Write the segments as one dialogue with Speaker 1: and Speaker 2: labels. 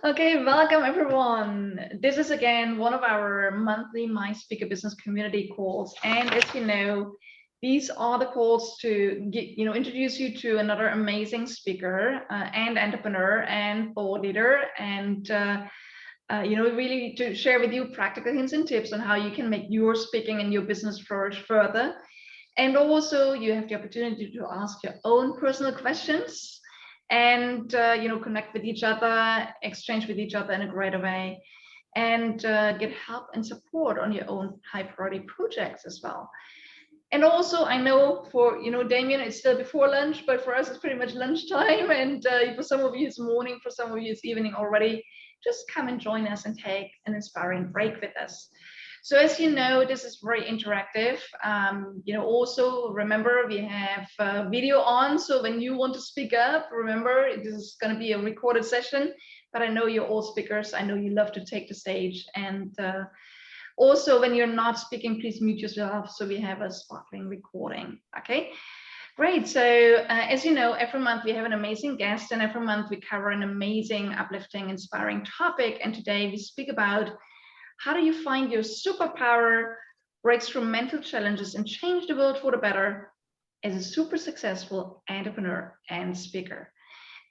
Speaker 1: Okay, welcome everyone. This is again one of our monthly My Speaker Business community calls. And as you know, these are the calls to get, introduce you to another amazing speaker and entrepreneur and thought leader, and really to share with you practical hints and tips on how you can make your speaking and your business flourish further. And also you have the opportunity to ask your own personal questions and connect with each other, exchange with each other in a greater way, and get help and support on your own high priority projects as well. And also, I know for Damian, it's still before lunch, but for us it's pretty much lunchtime, and for some of you it's morning, for some of you it's evening already. Just come and join us and take an inspiring break with us. So as you know, this is very interactive. Also remember we have video on. So when you want to speak up, remember this is going to be a recorded session, but I know you're all speakers. I know you love to take the stage. And also when you're not speaking, please mute yourself. So we have a sparkling recording. Okay, great. So as you know, every month we have an amazing guest, and every month we cover an amazing, uplifting, inspiring topic. And today we speak about how do you find your superpower, break through mental challenges, and change the world for the better as a super successful entrepreneur and speaker?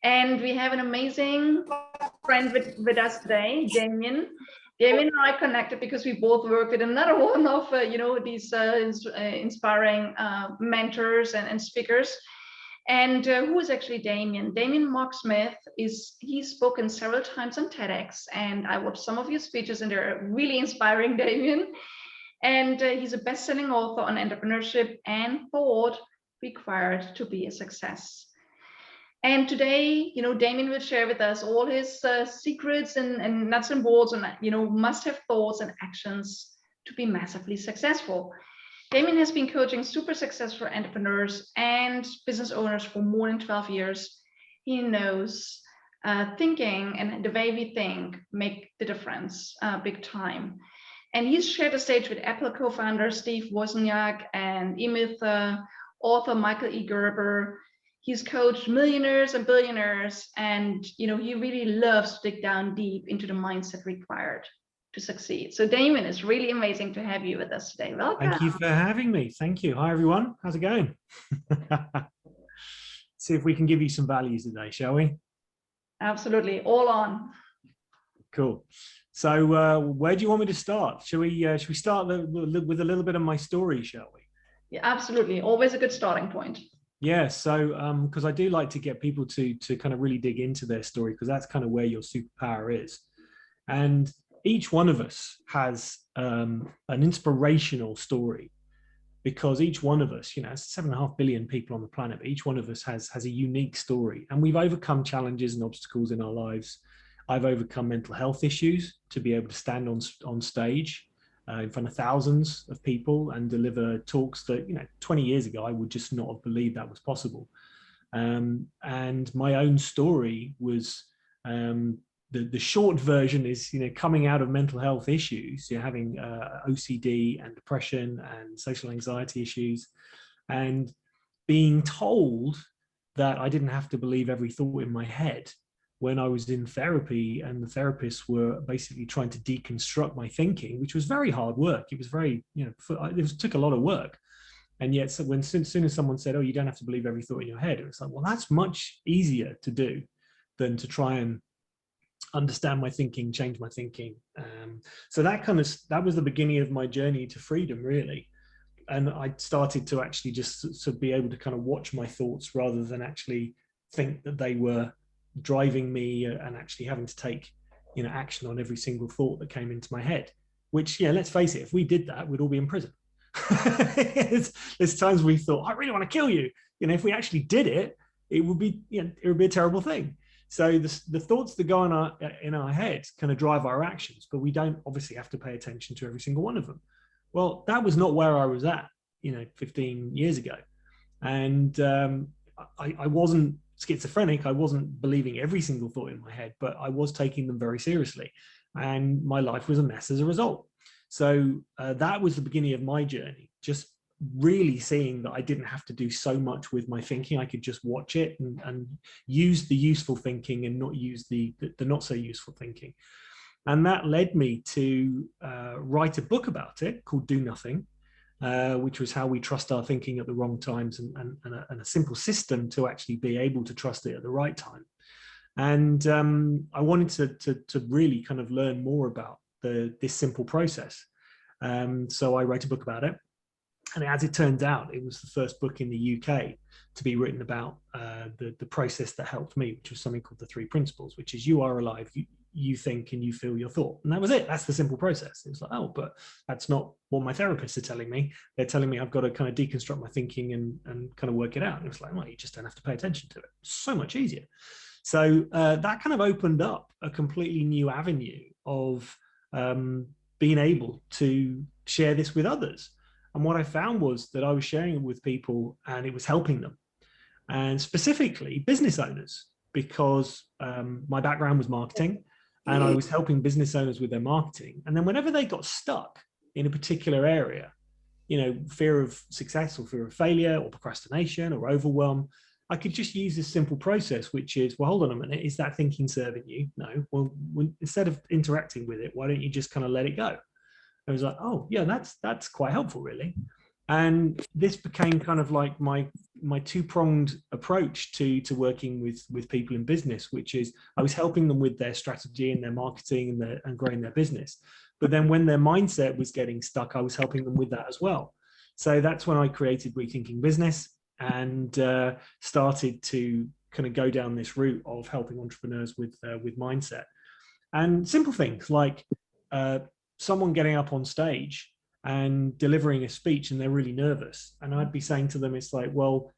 Speaker 1: And we have an amazing friend with us today, Damian. Damian and I connected because we both work with another one of these inspiring mentors and speakers. And who is actually Damian? Damian Mark Smyth he's spoken several times on Tedx, and I watched some of your speeches and they're really inspiring, Damian. And he's a best-selling author on entrepreneurship and thought required to be a success. And today, Damian will share with us all his secrets and nuts and bolts and must-have thoughts and actions to be massively successful. Damian has been coaching super successful entrepreneurs and business owners for more than 12 years. He knows thinking and the way we think make the difference big time. And he's shared the stage with Apple co-founder Steve Wozniak and Smyth author Michael E. Gerber. He's coached millionaires and billionaires, and he really loves to dig down deep into the mindset required to succeed. So Damian, it's really amazing to have you with us today. Welcome.
Speaker 2: Thank you for having me. Thank you. Hi everyone, how's it going? See if we can give you some value today, shall we?
Speaker 1: Absolutely, all on.
Speaker 2: Cool. So where do you want me to start? Should we start with a little bit of my story, shall we?
Speaker 1: Yeah, absolutely, always a good starting point.
Speaker 2: Yeah, so because I do like to get people to kind of really dig into their story, because that's kind of where your superpower is. And each one of us has an inspirational story, because each one of us, 7.5 billion people on the planet, but each one of us has a unique story, and we've overcome challenges and obstacles in our lives. I've overcome mental health issues to be able to stand on stage in front of thousands of people and deliver talks that 20 years ago I would just not have believed that was possible. And my own story was the short version is, coming out of mental health issues, having OCD and depression and social anxiety issues, and being told that I didn't have to believe every thought in my head when I was in therapy, and the therapists were basically trying to deconstruct my thinking, which was very hard work. It was very, it took a lot of work. And yet, so as soon as someone said, oh, you don't have to believe every thought in your head, it was like, well, that's much easier to do than to try and understand my thinking, change my thinking. So that was the beginning of my journey to freedom, really. And I started to actually just to be able to kind of watch my thoughts rather than actually think that they were driving me and actually having to take action on every single thought that came into my head, which, let's face it, if we did that, we'd all be in prison. There's times we thought, I really want to kill you. If we actually did it, it would be a terrible thing. So the thoughts that go in our head kind of drive our actions, but we don't obviously have to pay attention to every single one of them. Well, that was not where I was at 15 years ago. And I wasn't schizophrenic. I wasn't believing every single thought in my head, but I was taking them very seriously, and my life was a mess as a result. So that was the beginning of my journey, just really seeing that I didn't have to do so much with my thinking. I could just watch it and use the useful thinking and not use the not so useful thinking. And that led me to write a book about it called Do Nothing, which was how we trust our thinking at the wrong times, and a simple system to actually be able to trust it at the right time. And I wanted to really kind of learn more about this simple process. So I wrote a book about it. And as it turns out, it was the first book in the UK to be written about the process that helped me, which was something called the 3 principles, which is you are alive, you think and you feel your thought. And that was it. That's the simple process. It was like, oh, but that's not what my therapists are telling me. They're telling me I've got to kind of deconstruct my thinking and kind of work it out. And it was like, well, you just don't have to pay attention to it. So much easier. So that kind of opened up a completely new avenue of being able to share this with others. And what I found was that I was sharing it with people and it was helping them, and specifically business owners, because my background was marketing and I was helping business owners with their marketing. And then whenever they got stuck in a particular area, fear of success or fear of failure or procrastination or overwhelm, I could just use this simple process, which is, well, hold on a minute, is that thinking serving you? No. Well, instead of interacting with it, why don't you just kind of let it go? I was like, oh yeah, that's quite helpful, really. And this became kind of like my 2-pronged approach to working with people in business, which is I was helping them with their strategy and their marketing and growing their business. But then when their mindset was getting stuck, I was helping them with that as well. So that's when I created Rethinking Business and started to kind of go down this route of helping entrepreneurs with mindset. And simple things like someone getting up on stage and delivering a speech and they're really nervous. And I'd be saying to them, it's like, well,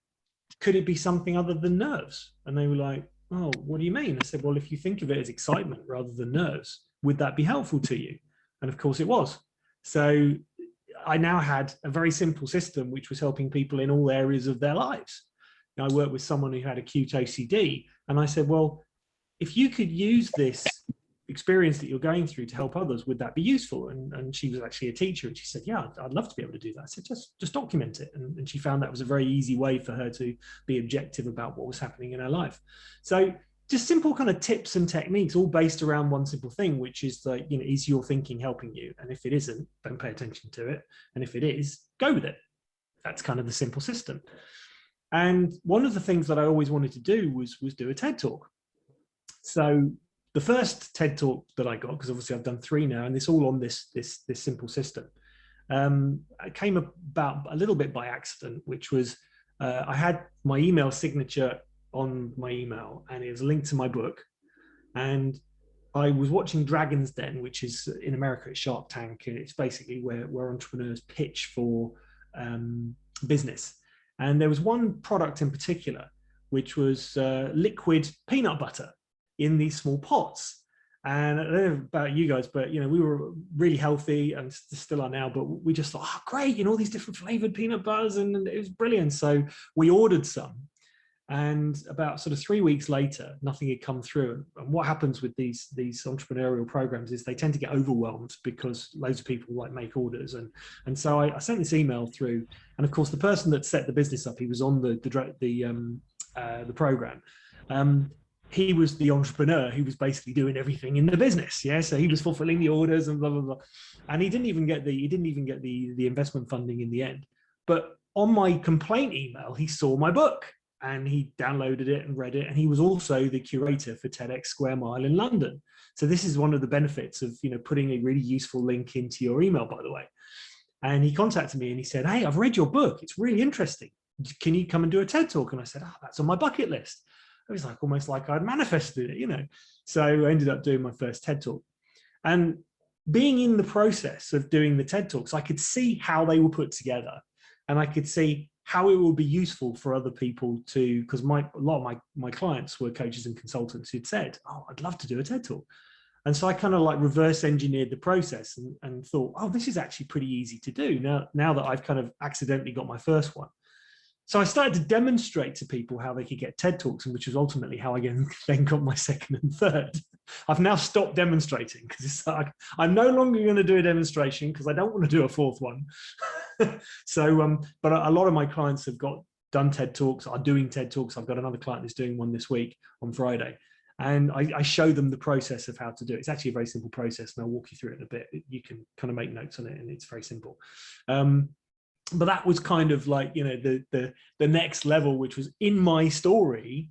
Speaker 2: could it be something other than nerves? And they were like, oh, what do you mean? I said, well, if you think of it as excitement rather than nerves, would that be helpful to you? And of course it was. So I now had a very simple system, which was helping people in all areas of their lives. I worked with someone who had acute OCD, and I said, well, if you could use this experience that you're going through to help others, would that be useful? And she was actually a teacher, and she said, yeah, I'd love to be able to do that. I said, just document it. And she found that was a very easy way for her to be objective about what was happening in her life. So just simple kind of tips and techniques, all based around one simple thing, which is like, is your thinking helping you? And if it isn't, don't pay attention to it. And if it is, go with it. That's kind of the simple system. And one of the things that I always wanted to do was do a TED Talk. So the first TED Talk that I got, because obviously I've done 3 now, and it's all on this simple system, it came about a little bit by accident, which was I had my email signature on my email, and it was linked to my book. And I was watching Dragon's Den, which is in America, it's Shark Tank, and it's basically where entrepreneurs pitch for business. And there was one product in particular, which was liquid peanut butter in these small pots. And I don't know about you guys, but we were really healthy and still are now, but we just thought, oh great, all these different flavored peanut butters, and it was brilliant. So we ordered some, and about sort of 3 weeks later, nothing had come through. And what happens with these entrepreneurial programs is they tend to get overwhelmed because loads of people make orders. And so I sent this email through, and of course the person that set the business up, he was on the program. He was the entrepreneur who was basically doing everything in the business. Yeah. So he was fulfilling the orders and blah, blah, blah. And he didn't even get the investment funding in the end. But on my complaint email, he saw my book and he downloaded it and read it. And he was also the curator for Tedx Square Mile in London. So this is one of the benefits of, putting a really useful link into your email, by the way. And he contacted me and he said, hey, I've read your book. It's really interesting. Can you come and do a TED Talk? And I said, that's on my bucket list. It was almost like I'd manifested it, So I ended up doing my first TED Talk. And being in the process of doing the TED Talks, I could see how they were put together, and I could see how it would be useful for other people to, because a lot of my clients were coaches and consultants who'd said, oh, I'd love to do a TED Talk. And so I kind of reverse engineered the process and thought, oh, this is actually pretty easy to do now that I've kind of accidentally got my first one. So I started to demonstrate to people how they could get TED Talks, and which was ultimately how I then got my second and third. I've now stopped demonstrating because it's like, I'm no longer going to do a demonstration because I don't want to do a fourth one. So, but a lot of my clients have done TED Talks, are doing TED Talks. I've got another client who's doing one this week on Friday. And I show them the process of how to do it. It's actually a very simple process, and I'll walk you through it in a bit. You can kind of make notes on it, and it's very simple. But that was kind of like, you know, the next level, which was in my story.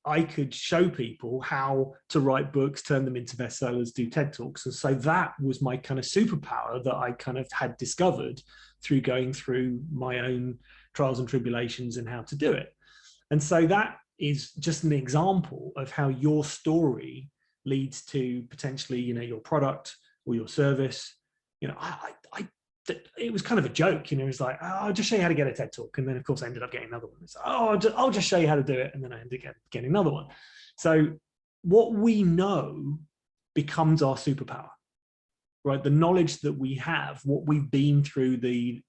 Speaker 2: I could show people how to write books, turn them into bestsellers, do TED Talks. And so that was my kind of superpower that I kind of had discovered through going through my own trials and tribulations and how to do it. And so that is just an example of how your story leads to potentially, you know, your product or your service. You know, it was kind of a joke, you know, it was like, oh, I'll just show you how to get a TED Talk. And then of course I ended up getting another one. It's like, oh, I'll just show you how to do it. And then I ended up getting another one. So what we know becomes our superpower, right? The knowledge that we have, what we've been through, the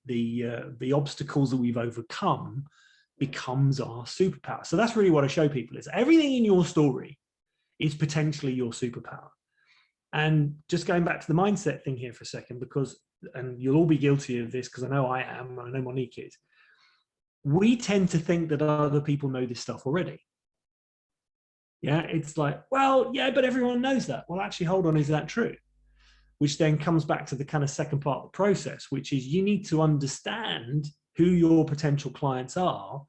Speaker 2: obstacles that we've overcome becomes our superpower. So that's really what I show people, is everything in your story is potentially your superpower. And just going back to the mindset thing here for a second, because, and you'll all be guilty of this because I know I am, I know Monique is, we tend to think that other people know this stuff already. Yeah, it's like, well, yeah, but everyone knows that. Well, actually, hold on, is that true? Which then comes back to the kind of second part of the process, which is you need to understand who your potential clients are,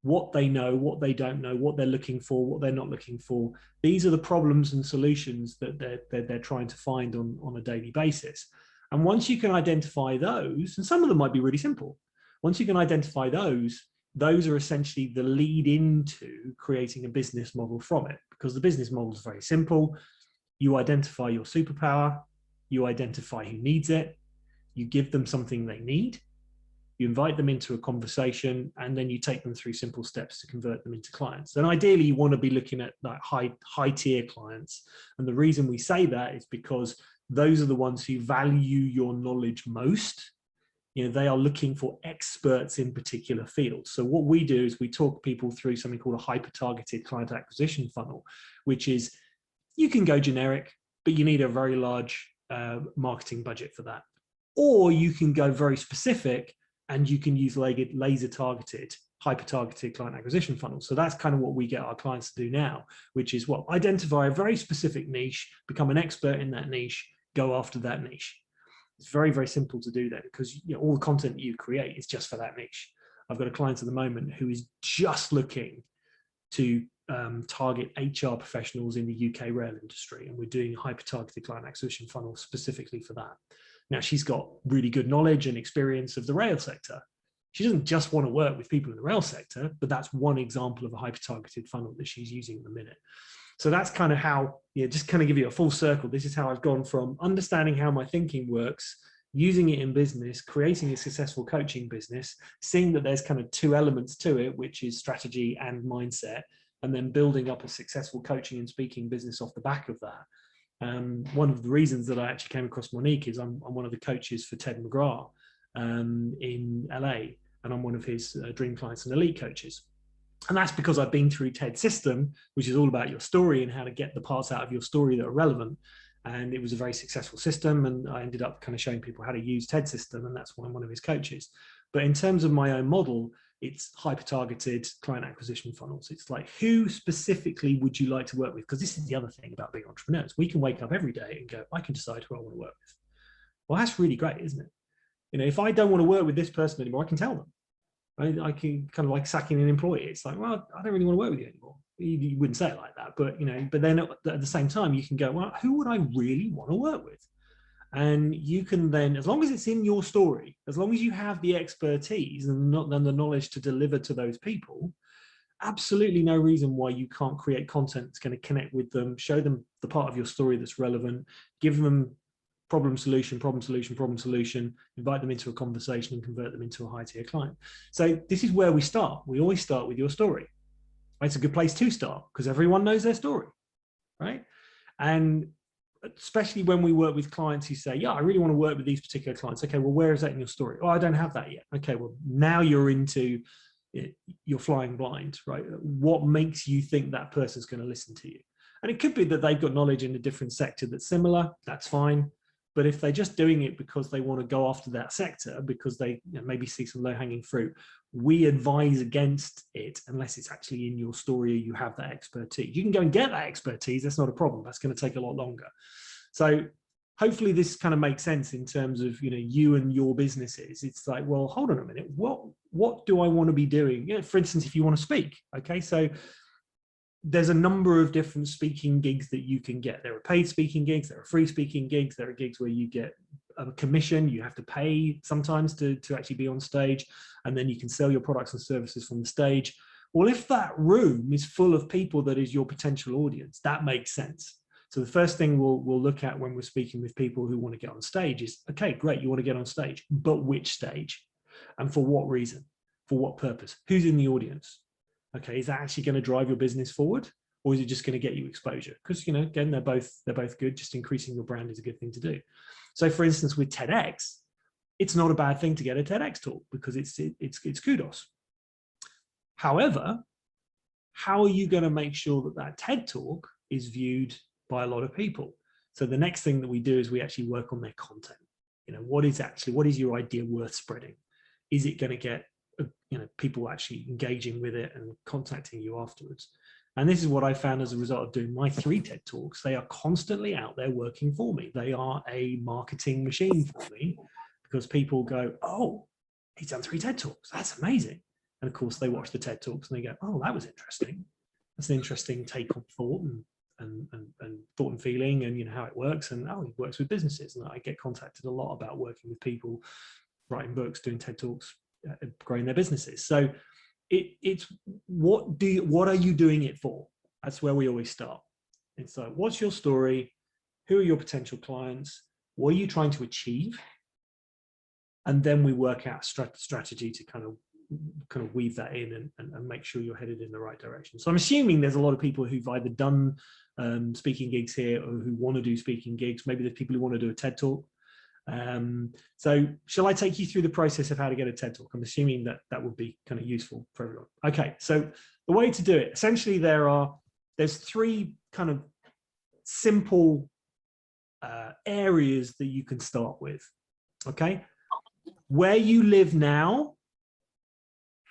Speaker 2: what they know, what they don't know, what they're looking for, what they're not looking for. These are the problems and solutions that they're trying to find on a daily basis. And once you can identify those, and some of them might be really simple, once you can identify those are essentially the lead into creating a business model from it, because the business model is very simple. You identify your superpower, you identify who needs it, you give them something they need, you invite them into a conversation, and then you take them through simple steps to convert them into clients. And ideally, you want to be looking at like high tier clients. And the reason we say that is because those are the ones who value your knowledge most. You know, they are looking for experts in particular fields. So what we do is we talk people through something called a hyper-targeted client acquisition funnel, which is you can go generic, but you need a very large marketing budget for that. Or you can go very specific, and you can use laser targeted, hyper targeted client acquisition funnels. So that's kind of what we get our clients to do now, which is what, identify a very specific niche, become an expert in that niche, go after that niche. It's very, very simple to do that, because you know, all the content you create is just for that niche. I've got a client at the moment who is just looking to target HR professionals in the UK rail industry, and we're doing a hyper targeted client acquisition funnel specifically for that. Now, she's got really good knowledge and experience of the rail sector. She doesn't just want to work with people in the rail sector, but that's one example of a hyper-targeted funnel that she's using at the minute. So that's kind of how, yeah, just kind of give you a full circle. This is how I've gone from understanding how my thinking works, using it in business, creating a successful coaching business, seeing that there's kind of two elements to it, which is strategy and mindset, and then building up a successful coaching and speaking business off the back of that. One of the reasons that I actually came across Monique is I'm one of the coaches for Ted McGrath in LA, and I'm one of his dream clients and elite coaches. And that's because I've been through Ted's system, which is all about your story and how to get the parts out of your story that are relevant. And it was a very successful system, and I ended up kind of showing people how to use Ted's system, and that's why I'm one of his coaches. But in terms of my own model, it's hyper-targeted client acquisition funnels. It's like, who specifically would you like to work with? Because this is the other thing about being entrepreneurs. We can wake up every day and go, I can decide who I want to work with. Well, that's really great, isn't it? You know, if I don't want to work with this person anymore, I can tell them. I can kind of like sacking an employee. It's like, well, I don't really want to work with you anymore. You wouldn't say it like that, but you know, but then at the same time, you can go, well, who would I really want to work with? And you can then, as long as it's in your story, as long as you have the expertise and the knowledge to deliver to those people, absolutely no reason why you can't create content that's going to connect with them, show them the part of your story that's relevant, give them problem, solution, invite them into a conversation and convert them into a high tier client. So this is where we start. We always start with your story. It's a good place to start because everyone knows their story, right? And especially when we work with clients who say, yeah, I really want to work with these particular clients. Okay, well, where is that in your story? Oh, I don't have that yet. Okay, well, now you're flying blind, right? What makes you think that person's going to listen to you? And it could be that they've got knowledge in a different sector that's similar. That's fine. But if they're just doing it because they want to go after that sector, because they maybe see some low-hanging fruit, we advise against it unless it's actually in your story or you have that expertise. You can go and get that expertise. That's not a problem. That's going to take a lot longer. So hopefully this kind of makes sense in terms of, you and your businesses. It's like, well, hold on a minute. What do I want to be doing? For instance, if you want to speak, okay, so there's a number of different speaking gigs that you can get. There are paid speaking gigs, there are free speaking gigs, there are gigs where you get a commission, you have to pay sometimes to actually be on stage, and then you can sell your products and services from the stage. Well, if that room is full of people that is your potential audience, that makes sense. So the first thing we'll look at when we're speaking with people who want to get on stage is, okay, great, you want to get on stage, but which stage? And for what reason? For what purpose? Who's in the audience? Okay, is that actually going to drive your business forward, or is it just going to get you exposure? Because, again, they're both good. Just increasing your brand is a good thing to do. So for instance, with Tedx, it's not a bad thing to get a Tedx talk because it's kudos. However, how are you going to make sure that that TED talk is viewed by a lot of people? So the next thing that we do is we actually work on their content. What is your idea worth spreading? Is it going to get people actually engaging with it and contacting you afterwards? And this is what I found as a result of doing my 3 TED Talks. They are constantly out there working for me. They are a marketing machine for me, because people go, oh, he's done 3 TED Talks. That's amazing. And of course, they watch the TED Talks and they go, oh, that was interesting. That's an interesting take on thought and thought and feeling, and how it works. And oh, he works with businesses. And I get contacted a lot about working with people, writing books, doing TED Talks, growing their businesses. So it's what are you doing it for? That's where we always start. It's like, what's your story? Who are your potential clients? What are you trying to achieve? And then we work out a strategy to kind of weave that in and make sure you're headed in the right direction. So I'm assuming there's a lot of people who've either done speaking gigs here or who want to do speaking gigs. Maybe there's people who want to do a TED Talk. So shall I take you through the process of how to get a TED Talk? I'm assuming that would be kind of useful for everyone. Okay, so the way to do it, essentially there's 3 kind of simple areas that you can start with. Okay, where you live now,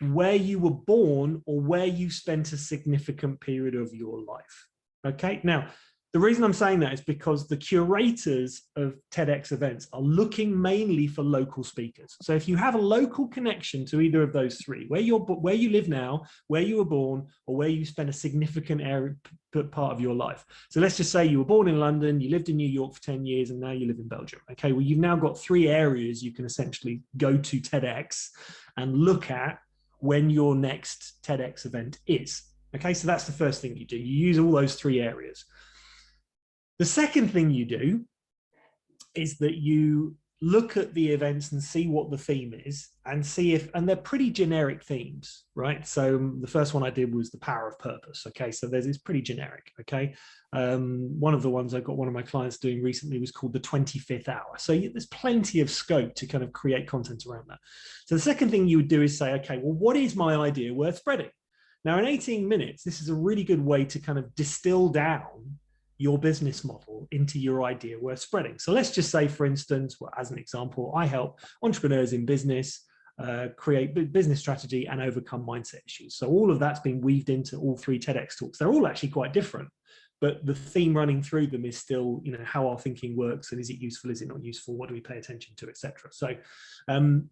Speaker 2: where you were born, or where you spent a significant period of your life. Okay, now the reason I'm saying that is because the curators of TEDx events are looking mainly for local speakers. So if you have a local connection to either of those 3, where you live now, where you were born, or where you spend a significant part of your life. So let's just say you were born in London, you lived in New York for 10 years, and now you live in Belgium. Okay, well, you've now got 3 areas you can essentially go to TEDx and look at when your next TEDx event is. Okay, so that's the first thing you do. You use all those 3 areas. The second thing you do is that you look at the events and see what the theme is, and see if, and they're pretty generic themes, right? So the first one I did was the power of purpose. Okay, so it's pretty generic. Okay, one of the ones I got one of my clients doing recently was called the 25th hour. So there's plenty of scope to kind of create content around that. So the second thing you would do is say, okay, well, what is my idea worth spreading? Now, in 18 minutes, this is a really good way to kind of distill down your business model into your idea worth spreading. So let's just say, for instance, well, as an example, I help entrepreneurs in business create business strategy and overcome mindset issues. So all of that's been weaved into all 3 TEDx talks. They're all actually quite different, but the theme running through them is still, how our thinking works, and is it useful, is it not useful, what do we pay attention to, etc. So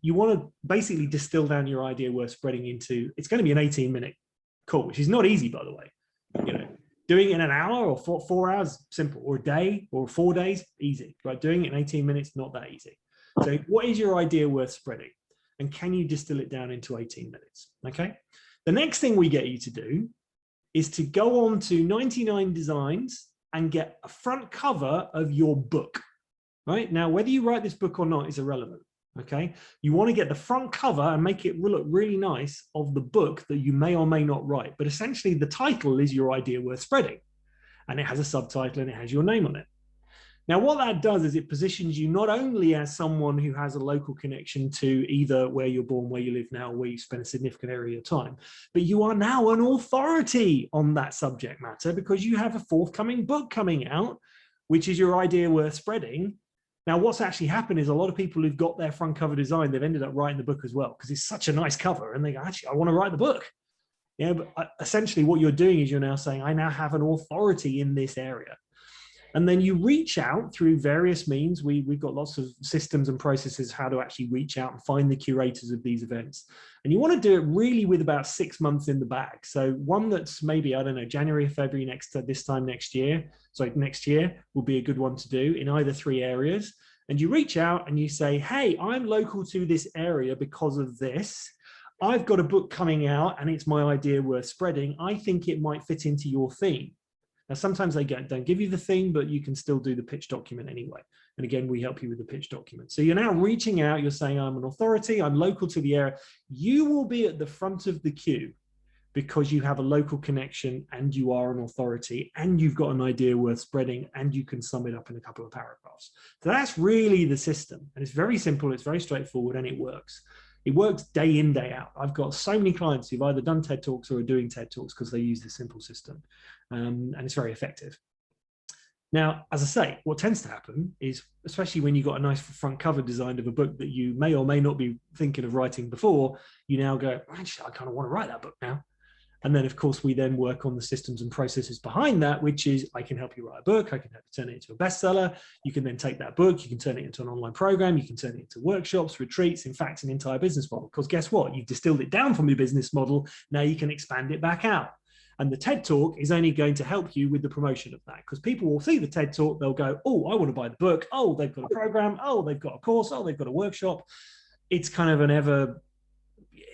Speaker 2: you want to basically distill down your idea worth spreading into, it's going to be an 18-minute call, which is not easy, by the way. Doing it in an hour or 4 hours, simple, or a day or 4 days, easy, right? Doing it in 18 minutes, not that easy. So what is your idea worth spreading? And can you distill it down into 18 minutes? Okay. The next thing we get you to do is to go on to 99 Designs and get a front cover of your book, right? Now, whether you write this book or not is irrelevant. Okay, you want to get the front cover and make it look really nice of the book that you may or may not write. But essentially, the title is your idea worth spreading, and it has a subtitle and it has your name on it. Now, what that does is it positions you not only as someone who has a local connection to either where you're born, where you live now, where you spend a significant area of time, but you are now an authority on that subject matter because you have a forthcoming book coming out, which is your idea worth spreading. Now, what's actually happened is a lot of people who've got their front cover design, they've ended up writing the book as well, because it's such a nice cover. And they go, actually, I want to write the book. Yeah, but essentially what you're doing is you're now saying, I now have an authority in this area. And then you reach out through various means. We've got lots of systems and processes how to actually reach out and find the curators of these events. And you want to do it really with about 6 months in the bag. So one that's maybe, I don't know, January, February this time next year. So next year will be a good one to do in either 3 areas. And you reach out and you say, hey, I'm local to this area because of this. I've got a book coming out and it's my idea worth spreading. I think it might fit into your theme. Now, sometimes they don't give you the theme, but you can still do the pitch document anyway. And again, we help you with the pitch document. So you're now reaching out, you're saying, I'm an authority, I'm local to the area. You will be at the front of the queue because you have a local connection and you are an authority and you've got an idea worth spreading and you can sum it up in a couple of paragraphs. So that's really the system. And it's very simple, it's very straightforward, and it works. It works day in, day out. I've got so many clients who've either done TED Talks or are doing TED Talks because they use this simple system. And it's very effective. Now, as I say, what tends to happen is, especially when you've got a nice front cover design of a book that you may or may not be thinking of writing before, you now go, actually, I kind of want to write that book now. And then, of course, we then work on the systems and processes behind that, which is I can help you write a book. I can help you turn it into a bestseller. You can then take that book, you can turn it into an online program. You can turn it into workshops, retreats, in fact, an entire business model. Because guess what? You've distilled it down from your business model. Now you can expand it back out. And the TED Talk is only going to help you with the promotion of that, because people will see the TED Talk. They'll go, oh, I want to buy the book. Oh, they've got a program. Oh, they've got a course. Oh, they've got a workshop. It's kind of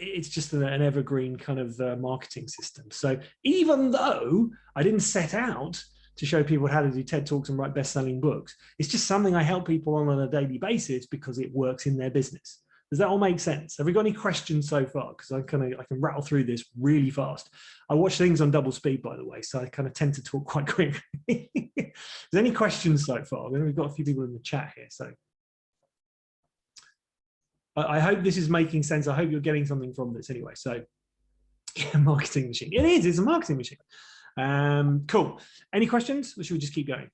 Speaker 2: it's just an evergreen kind of marketing system. So even though I didn't set out to show people how to do TED Talks and write best-selling books, it's just something I help people on a daily basis because it works in their business. Does that all make sense? Have we got any questions so far? Because I can rattle through this really fast. I watch things on double speed, by the way, so I kind of tend to talk quite quick. Is there any questions so far? We've got a few people in the chat here, so. I hope this is making sense. I hope you're getting something from this anyway. So, yeah, marketing machine. It is, it's a marketing machine. Cool. Any questions, or should we just keep going?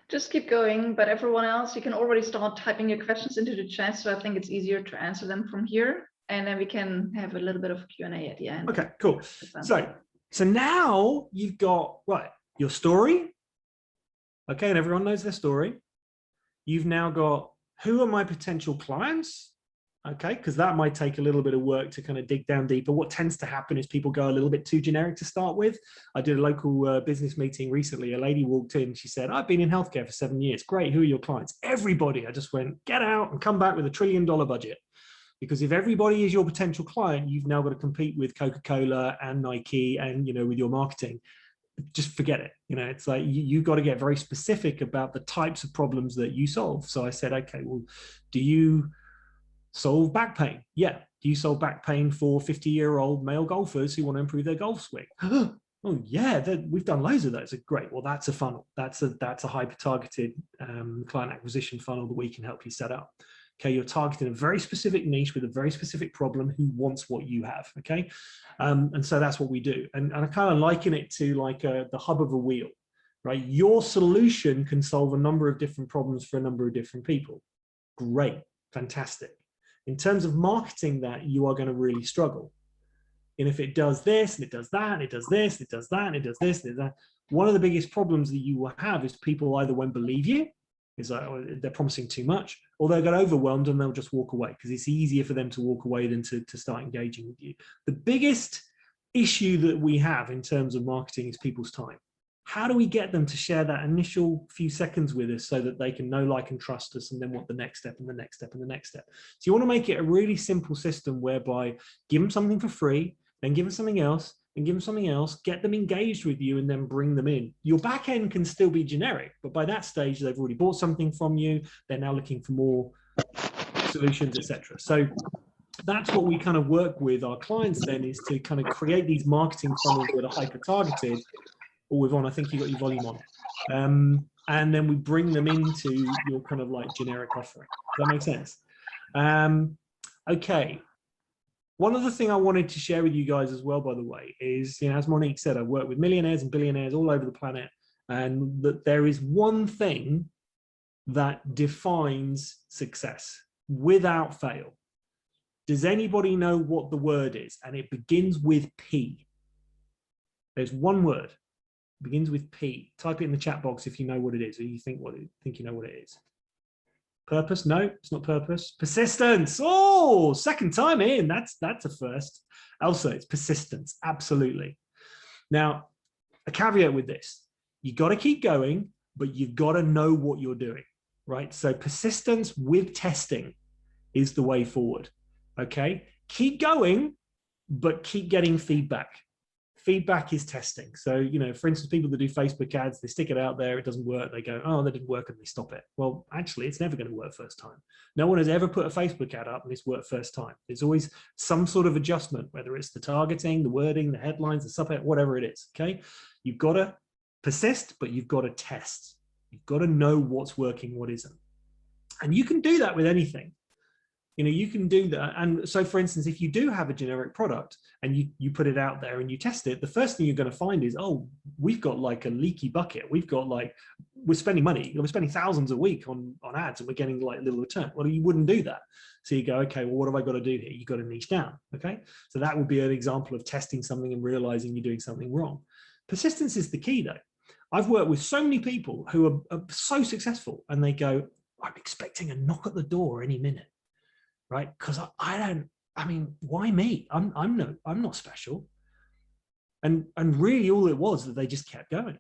Speaker 1: Just keep going, but everyone else, you can already start typing your questions into the chat, so I think it's easier to answer them from here, and then we can have a little bit of Q&A at the end.
Speaker 2: Okay, cool. So now you've got, right, your story. Okay, and everyone knows their story. You've now got, who are my potential clients? Okay, because that might take a little bit of work to kind of dig down deeper. What tends to happen is people go a little bit too generic to start with. I did a local business meeting recently. A lady walked in, she said, I've been in healthcare for 7 years. Great, who are your clients? Everybody. I just went, get out and come back with $1 trillion budget. Because if everybody is your potential client, you've now got to compete with Coca-Cola and Nike and, with your marketing. Just forget it. It's like you've got to get very specific about the types of problems that you solve. So I said, okay, well, do you solve back pain? Yeah. Do you solve back pain for 50-year-old male golfers who want to improve their golf swing? Oh yeah, we've done loads of those. Great. Well, that's a funnel. That's a hyper-targeted client acquisition funnel that we can help you set up. Okay, you're targeting a very specific niche with a very specific problem who wants what you have. Okay, and so that's what we do. And I kind of liken it to like the hub of a wheel, right? Your solution can solve a number of different problems for a number of different people. Great, fantastic. In terms of marketing that, you are going to really struggle. And if it does this, and it does that, and it does this, and it does that, and it does this, and that, one of the biggest problems that you will have is people either won't believe you, is like, they're promising too much, or they'll get overwhelmed and they'll just walk away because it's easier for them to walk away than to start engaging with you. The biggest issue that we have in terms of marketing is people's time. How do we get them to share that initial few seconds with us so that they can know, like, and trust us, and then what the next step and the next step and the next step? So you want to make it a really simple system whereby give them something for free, then give them something else, and give them something else, get them engaged with you, and then bring them in. Your back end can still be generic, but by that stage, they've already bought something from you. They're now looking for more solutions, etc. So that's what we kind of work with our clients then, is to kind of create these marketing funnels that are hyper-targeted. Or with on, I think you got your volume on. And then we bring them into your kind of like generic offering. Does that make sense? Okay. One other thing I wanted to share with you guys as well, by the way, is, as Monique said, I work with millionaires and billionaires all over the planet. And that there is one thing that defines success without fail. Does anybody know what the word is? And it begins with P. There's one word. It begins with P. Type it in the chat box if you know what it is, or you think you know what it is. Purpose? No, it's not purpose. Persistence. Oh, second time in. That's a first. Elsa, it's persistence. Absolutely. Now, a caveat with this. You got to keep going, but you've got to know what you're doing, right? So persistence with testing is the way forward. Okay, keep going, but keep getting feedback. Feedback is testing. So, you know, for instance, people that do Facebook ads, they stick it out there, it doesn't work. They go, oh, that didn't work, and they stop it. Well, actually, it's never going to work first time. No one has ever put a Facebook ad up and it's worked first time. There's always some sort of adjustment, whether it's the targeting, the wording, the headlines, the subhead, whatever it is. Okay, you've got to persist, but you've got to test. You've got to know what's working, what isn't. And you can do that with anything. You know, you can do that. And so, for instance, if you do have a generic product and you put it out there and you test it, the first thing you're going to find is, oh, we've got like a leaky bucket. We've got like, we're spending money. We're spending thousands a week on ads and we're getting like little return. Well, you wouldn't do that. So you go, okay, well, what have I got to do here? You've got to niche down. Okay. So that would be an example of testing something and realizing you're doing something wrong. Persistence is the key, though. I've worked with so many people who are so successful and they go, I'm expecting a knock at the door any minute. Right? Because I mean, why me? I'm not special. And really all it was that they just kept going.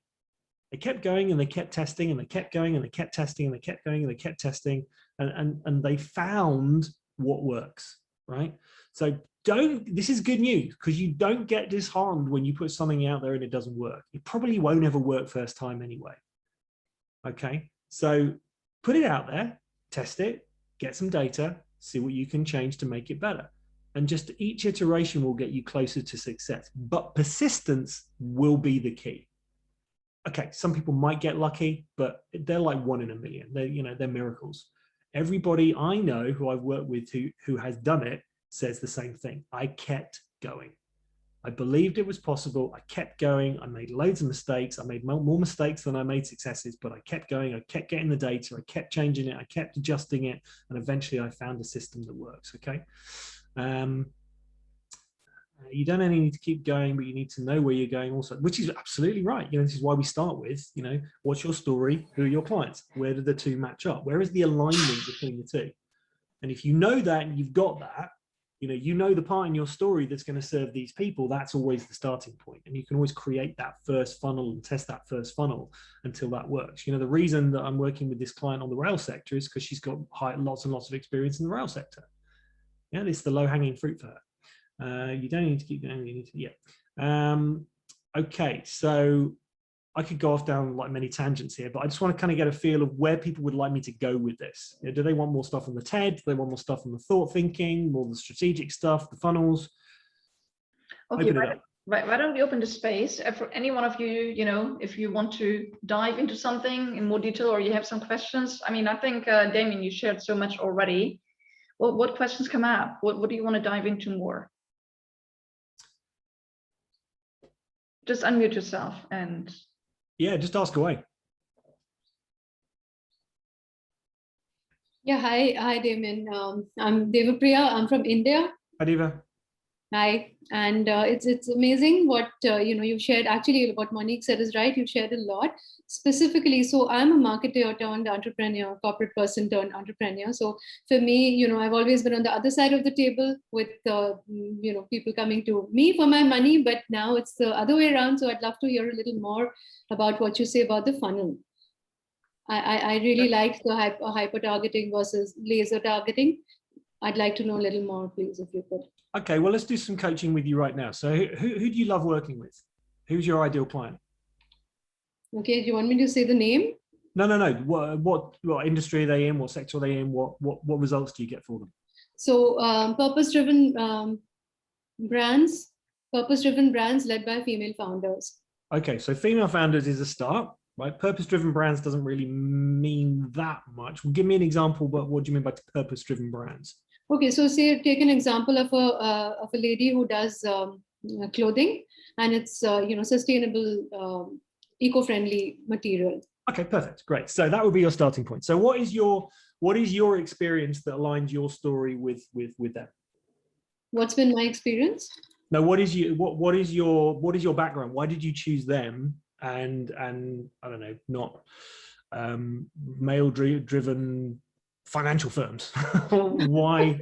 Speaker 2: They kept going and they kept testing and they kept going and they kept testing and they kept going and they kept testing and they found what works, right? So this is good news, because you don't get disheartened when you put something out there and it doesn't work. It probably won't ever work first time anyway. Okay, so put it out there, test it, get some data, see what you can change to make it better. And just each iteration will get you closer to success. But persistence will be the key. Okay, some people might get lucky, but they're like 1 in a million. They're miracles. Everybody I know who I've worked with who has done it says the same thing. I kept going. I believed it was possible. I kept going. I made loads of mistakes. I made more mistakes than I made successes, but I kept going. I kept getting the data. I kept changing it. I kept adjusting it. And eventually I found a system that works. Okay. You don't only need to keep going, but you need to know where you're going also, which is absolutely right. This is why we start with, what's your story? Who are your clients? Where do the two match up? Where is the alignment between the two? And if you know that and you've got that, you know the part in your story that's going to serve these people, that's always the starting point. And you can always create that first funnel and test that first funnel until that works. The reason that I'm working with this client on the rail sector is because she's got lots and lots of experience in the rail sector. Yeah, it's the low-hanging fruit for her. You don't need to keep going. You need to, yeah. Okay, so I could go off down like many tangents here, but I just want to kind of get a feel of where people would like me to go with this. Do they want more stuff on the TED? Do they want more stuff on the thought thinking, more the strategic stuff, the funnels?
Speaker 1: Okay, why don't we open the space for any one of you, if you want to dive into something in more detail or you have some questions. I mean, I think, Damian, you shared so much already. Well, what questions come up? What do you want to dive into more? Just unmute yourself and...
Speaker 2: Yeah, just ask away.
Speaker 3: Yeah, hi, Damian. I'm Devapriya. I'm from India.
Speaker 2: Hi, Deva.
Speaker 3: Hi, and it's amazing what you've shared. Actually, what Monique said is right. You've shared a lot. Specifically, so I'm a marketer turned entrepreneur, corporate person turned entrepreneur. So for me, I've always been on the other side of the table with people coming to me for my money, but now it's the other way around. So I'd love to hear a little more about what you say about the funnel. I really like the hyper targeting versus laser targeting. I'd like to know a little more, please, if you could.
Speaker 2: Okay, well, let's do some coaching with you right now. So who do you love working with? Who's your ideal client?
Speaker 3: Okay, do you want me to say the name?
Speaker 2: No. What industry are they in? What sector are they in? What results do you get for them?
Speaker 3: So purpose-driven brands led by female founders.
Speaker 2: Okay, so female founders is a start, right? Purpose-driven brands doesn't really mean that much. Well, give me an example, but what do you mean by purpose-driven brands?
Speaker 3: Okay, so take an example of a lady who does clothing, and it's sustainable, eco-friendly material.
Speaker 2: Okay, perfect. Great. So that would be your starting point. So what is your experience that aligns your story with them?
Speaker 3: What's been my experience?
Speaker 2: No, what is your background? Why did you choose them and I don't know, not male driven financial firms? Why?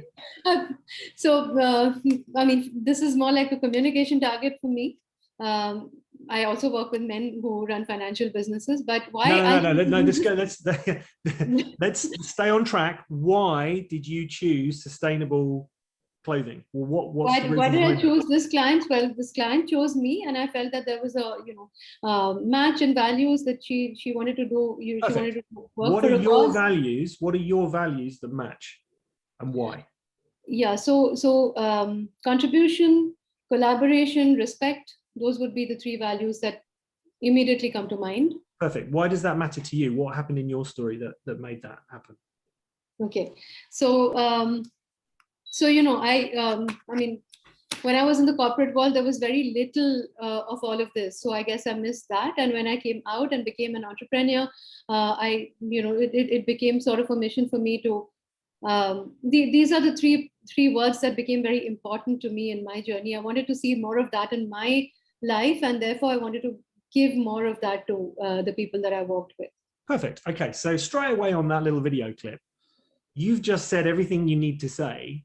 Speaker 3: So I mean, this is more like a communication target for me. I also work with men who run financial businesses, but why?
Speaker 2: Let's stay on track. Why did you choose sustainable clothing? Well, what's the reason
Speaker 3: why did I
Speaker 2: behind
Speaker 3: choose this client? Well, this client chose me, and I felt that there was a match in values that she wanted to do. She
Speaker 2: Perfect.
Speaker 3: wanted to work
Speaker 2: What
Speaker 3: for
Speaker 2: are
Speaker 3: a
Speaker 2: your
Speaker 3: cause.
Speaker 2: values? What are your values that match, and why?
Speaker 3: Yeah, so contribution, collaboration, respect. Those would be the three values that immediately come to mind.
Speaker 2: Perfect. Why does that matter to you? What happened in your story that made that happen?
Speaker 3: Okay, so I mean, when I was in the corporate world, there was very little of all of this. So I guess I missed that. And when I came out and became an entrepreneur, it became sort of a mission for me to. These are the three words that became very important to me in my journey. I wanted to see more of that in my life, and therefore I wanted to give more of that to the people that I worked with.
Speaker 2: Perfect. Okay, so straight away on that little video clip, you've just said everything you need to say,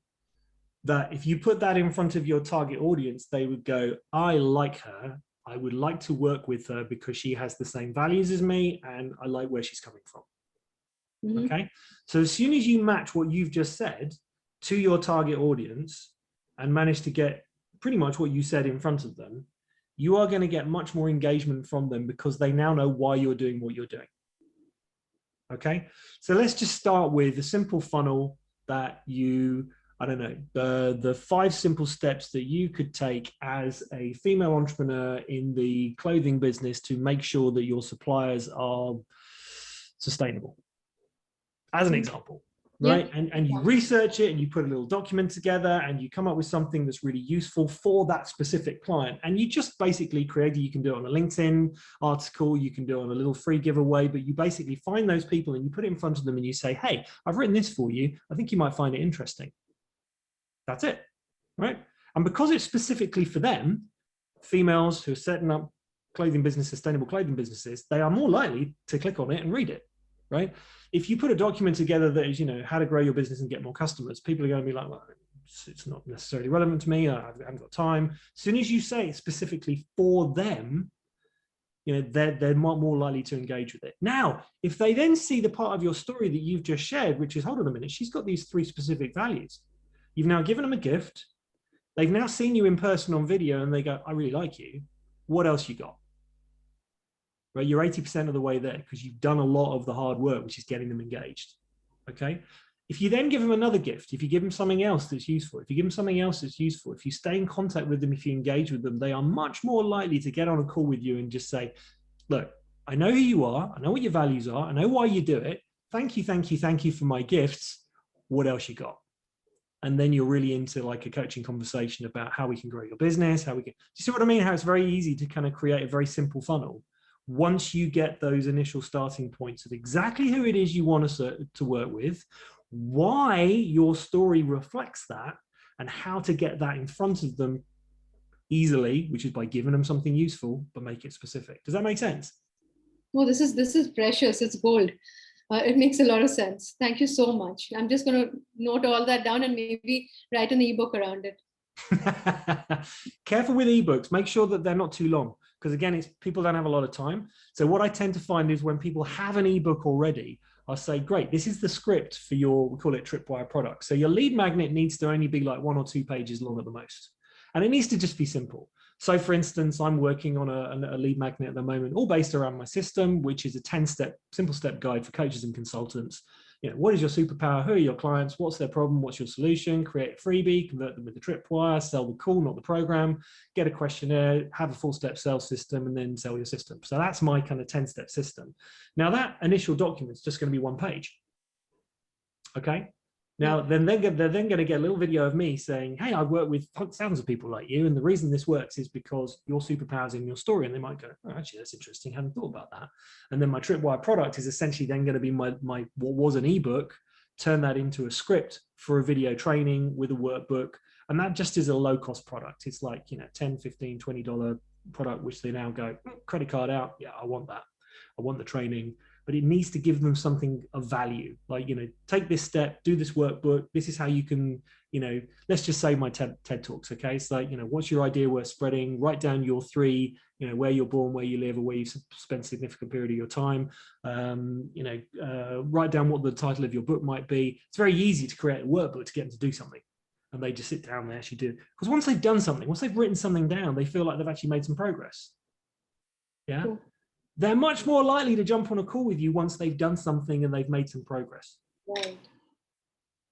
Speaker 2: that if you put that in front of your target audience, they would go, I like her. I would like to work with her because she has the same values as me and I like where she's coming from. Mm-hmm. Okay. So as soon as you match what you've just said to your target audience and manage to get pretty much what you said in front of them, you are going to get much more engagement from them because they now know why you're doing what you're doing. Okay. So let's just start with a simple funnel that I don't know, the 5 simple steps that you could take as a female entrepreneur in the clothing business to make sure that your suppliers are sustainable, as an example, right? Yeah. And you research it and you put a little document together and you come up with something that's really useful for that specific client. And you just basically create it. You can do it on a LinkedIn article, you can do it on a little free giveaway, but you basically find those people and you put it in front of them and you say, hey, I've written this for you. I think you might find it interesting. That's it, right? And because it's specifically for them, females who are setting up clothing business, sustainable clothing businesses, they are more likely to click on it and read it, right? If you put a document together that is, how to grow your business and get more customers, people are going to be like, well, it's not necessarily relevant to me. I haven't got time. As soon as you say it specifically for them, they're more likely to engage with it. Now, if they then see the part of your story that you've just shared, which is, hold on a minute, she's got these 3 specific values. You've now given them a gift. They've now seen you in person on video and they go, I really like you. What else you got? Right? You're 80% of the way there because you've done a lot of the hard work, which is getting them engaged. Okay. If you then give them another gift, if you give them something else that's useful, if you stay in contact with them, if you engage with them, they are much more likely to get on a call with you and just say, look, I know who you are. I know what your values are. I know why you do it. Thank you for my gifts. What else you got? And then you're really into like a coaching conversation about how we can grow your business, do you see what I mean? How it's very easy to kind of create a very simple funnel. Once you get those initial starting points of exactly who it is you want to work with, why your story reflects that, and how to get that in front of them easily, which is by giving them something useful, but make it specific. Does that make sense?
Speaker 3: Well, this is precious. It's gold. It makes a lot of sense. Thank you so much. I'm just going to note all that down and maybe write an ebook around it.
Speaker 2: Careful with ebooks. Make sure that they're not too long, because again, people don't have a lot of time. So what I tend to find is when people have an ebook already, I'll say, great, this is the script for we call it tripwire product. So your lead magnet needs to only be like 1 or 2 pages long at the most. And it needs to just be simple. So for instance, I'm working on a lead magnet at the moment, all based around my system, which is a 10-step, simple step guide for coaches and consultants. What is your superpower? Who are your clients? What's their problem? What's your solution? Create a freebie, convert them with the tripwire, sell the call, not the program, get a questionnaire, have a full-step sales system, and then sell your system. So that's my kind of 10-step system. Now that initial document is just going to be 1 page. Okay. Now, then they're then going to get a little video of me saying, hey, I've worked with thousands of people like you. And the reason this works is because your superpower's in your story. And they might go, oh, actually, that's interesting. I hadn't thought about that. And then my Tripwire product is essentially then going to be my what was an ebook, turn that into a script for a video training with a workbook. And that just is a low cost product. It's like, $10, $15, $20 product, which they now go, credit card out. Yeah, I want that. I want the training. But it needs to give them something of value. Like, take this step, do this workbook. This is how you can, let's just say my TED Talks, okay? It's like, what's your idea worth spreading? Write down your 3, where you're born, where you live, or where you spend a significant period of your time. Write down what the title of your book might be. It's very easy to create a workbook to get them to do something. And they just sit down and they actually do it. Because once they've done something, once they've written something down, they feel like they've actually made some progress. Yeah. Cool. They're much more likely to jump on a call with you once they've done something and they've made some progress.
Speaker 3: Right.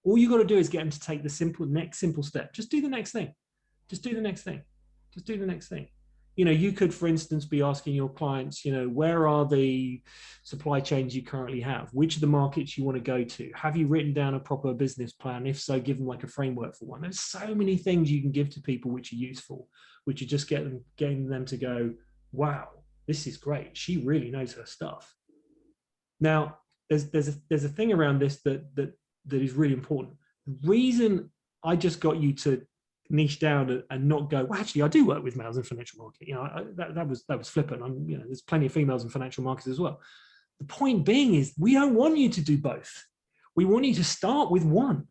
Speaker 2: All you got to do is get them to take the next simple step. Just do the next thing. Just do the next thing. Just do the next thing. You could, for instance, be asking your clients, where are the supply chains you currently have? Which are the markets you want to go to? Have you written down a proper business plan? If so, give them like a framework for one. There's so many things you can give to people which are useful, which are just getting them to go, wow, this is great. She really knows her stuff. Now, there's a thing around this that is really important. The reason I just got you to niche down and not go, well, actually, I do work with males in financial market. That was flippant. There's plenty of females in financial markets as well. The point being is we don't want you to do both. We want you to start with one.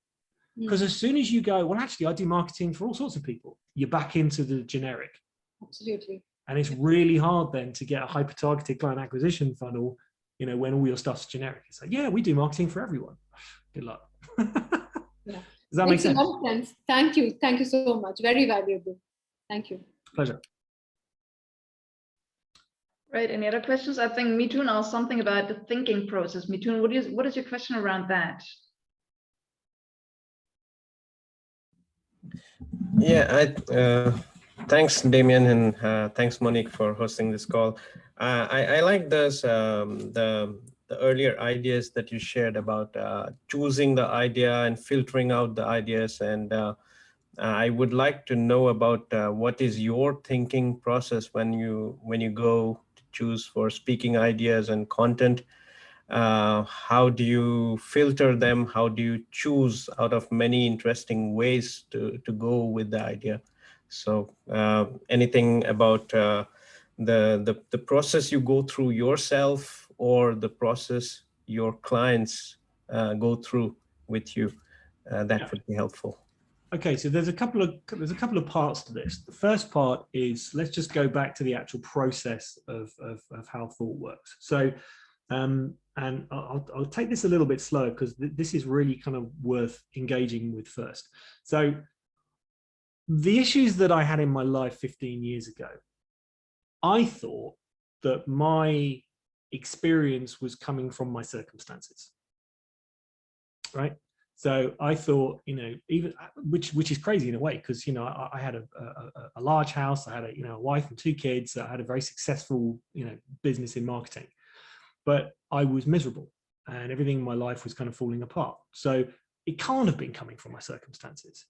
Speaker 2: Because as soon as you go, well, actually, I do marketing for all sorts of people, you're back into the generic.
Speaker 3: Absolutely.
Speaker 2: And it's really hard then to get a hyper-targeted client acquisition funnel, when all your stuff's generic. It's like, yeah, we do marketing for everyone. Good luck.
Speaker 3: Yeah.
Speaker 2: Does that make sense?
Speaker 3: Makes a lot of sense. Thank you. Thank you so much. Very valuable. Thank you.
Speaker 2: Pleasure.
Speaker 1: Right. Any other questions? I think Mithun asked something about the thinking process. Mithun, what is your question around that?
Speaker 4: Yeah, thanks, Damian, and thanks, Monique, for hosting this call. I like this, the earlier ideas that you shared about choosing the idea and filtering out the ideas. And I would like to know about what is your thinking process when you go to choose for speaking ideas and content. How do you filter them? How do you choose out of many interesting ways to go with the idea? So anything about the process you go through yourself or the process your clients go through with you, that would be helpful.
Speaker 2: Okay, so there's a couple of parts to this. The first part is, let's just go back to the actual process of how thought works. So and I'll take this a little bit slow because this is really kind of worth engaging with first. So the issues that I had in my life 15 years ago, I thought that my experience was coming from my circumstances, right? So I thought, even which is crazy in a way, because I had a large house, I had a wife and 2 kids, I had a very successful business in marketing, but I was miserable and everything in my life was kind of falling apart. So it can't have been coming from my circumstances.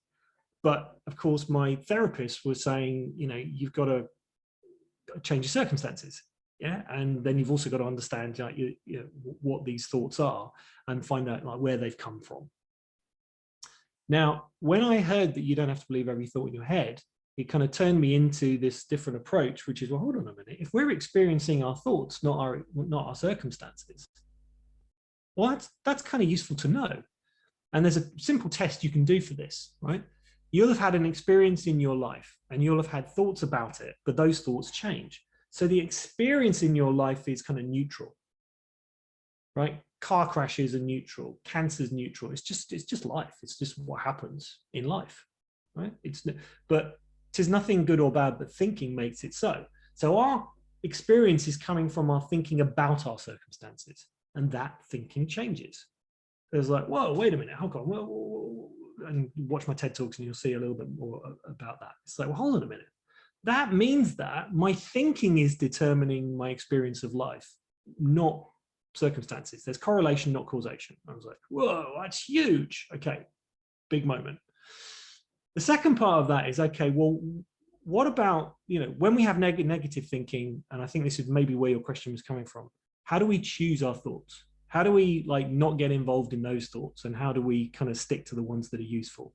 Speaker 2: But of course, my therapist was saying, you've got to change your circumstances. Yeah. And then you've also got to understand what these thoughts are and find out where they've come from. Now, when I heard that you don't have to believe every thought in your head, it kind of turned me into this different approach, which is, well, hold on a minute. If we're experiencing our thoughts, not our circumstances, well, that's kind of useful to know. And there's a simple test you can do for this, right? You'll have had an experience in your life and you'll have had thoughts about it, but those thoughts change. So the experience in your life is kind of neutral, right? Car crashes are neutral, cancer's neutral. It's just life. It's just what happens in life, right? But there's nothing good or bad, but thinking makes it so. So our experience is coming from our thinking about our circumstances, and that thinking changes. There's like, whoa, wait a minute, hold on, whoa, and watch my TED Talks and you'll see a little bit more about that. It's like, well, hold on a minute. That means that my thinking is determining my experience of life, not circumstances. There's correlation, not causation. I was like, whoa, that's huge. Okay, big moment. The second part of that is, okay, well, what about, when we have negative thinking, and I think this is maybe where your question was coming from, how do we choose our thoughts? How do we not get involved in those thoughts? And how do we kind of stick to the ones that are useful?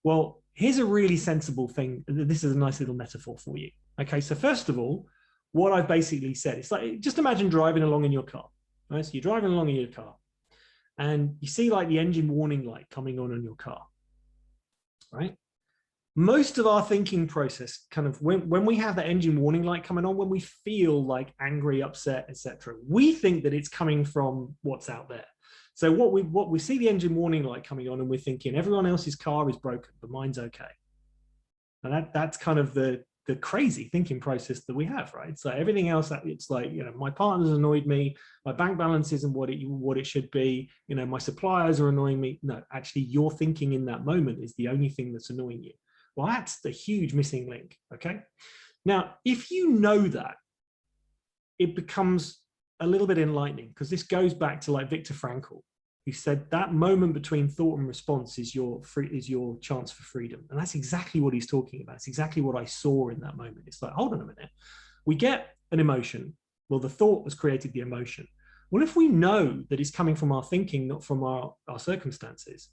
Speaker 2: Well, here's a really sensible thing. This is a nice little metaphor for you. Okay, so first of all, what I've basically said, it's like, just imagine driving along in your car, right? So you're driving along in your car and you see the engine warning light coming on in your car, right? Most of our thinking process, kind of when we have that engine warning light coming on, when we feel angry, upset, etc., we think that it's coming from what's out there. So what we see the engine warning light coming on, and we're thinking everyone else's car is broken, but mine's okay. And that's kind of the crazy thinking process that we have, right? So everything else, it's my partner's annoyed me, my bank balance isn't what it should be, my suppliers are annoying me. No, actually, your thinking in that moment is the only thing that's annoying you. Well, that's the huge missing link, okay? Now, if you know that, it becomes a little bit enlightening, because this goes back to Viktor Frankl, who said that moment between thought and response is your chance for freedom. And that's exactly what he's talking about. It's exactly what I saw in that moment. It's hold on a minute. We get an emotion. Well, the thought has created the emotion. Well, if we know that it's coming from our thinking, not from our circumstances,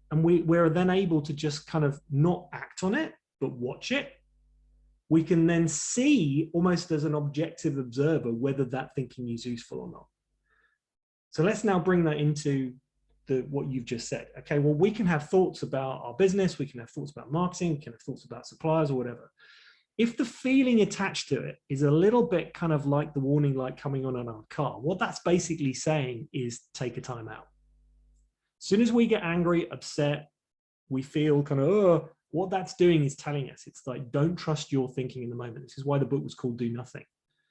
Speaker 2: and we're then able to just kind of not act on it, but watch it, we can then see, almost as an objective observer, whether that thinking is useful or not. So let's now bring that into what you've just said. Okay, well, we can have thoughts about our business, we can have thoughts about marketing, we can have thoughts about suppliers or whatever. If the feeling attached to it is a little bit kind of like the warning light coming on in our car, what that's basically saying is take a time out. As soon as we get angry, upset, we feel kind of, oh, what that's doing is telling us, it's don't trust your thinking in the moment. This is why the book was called Do Nothing.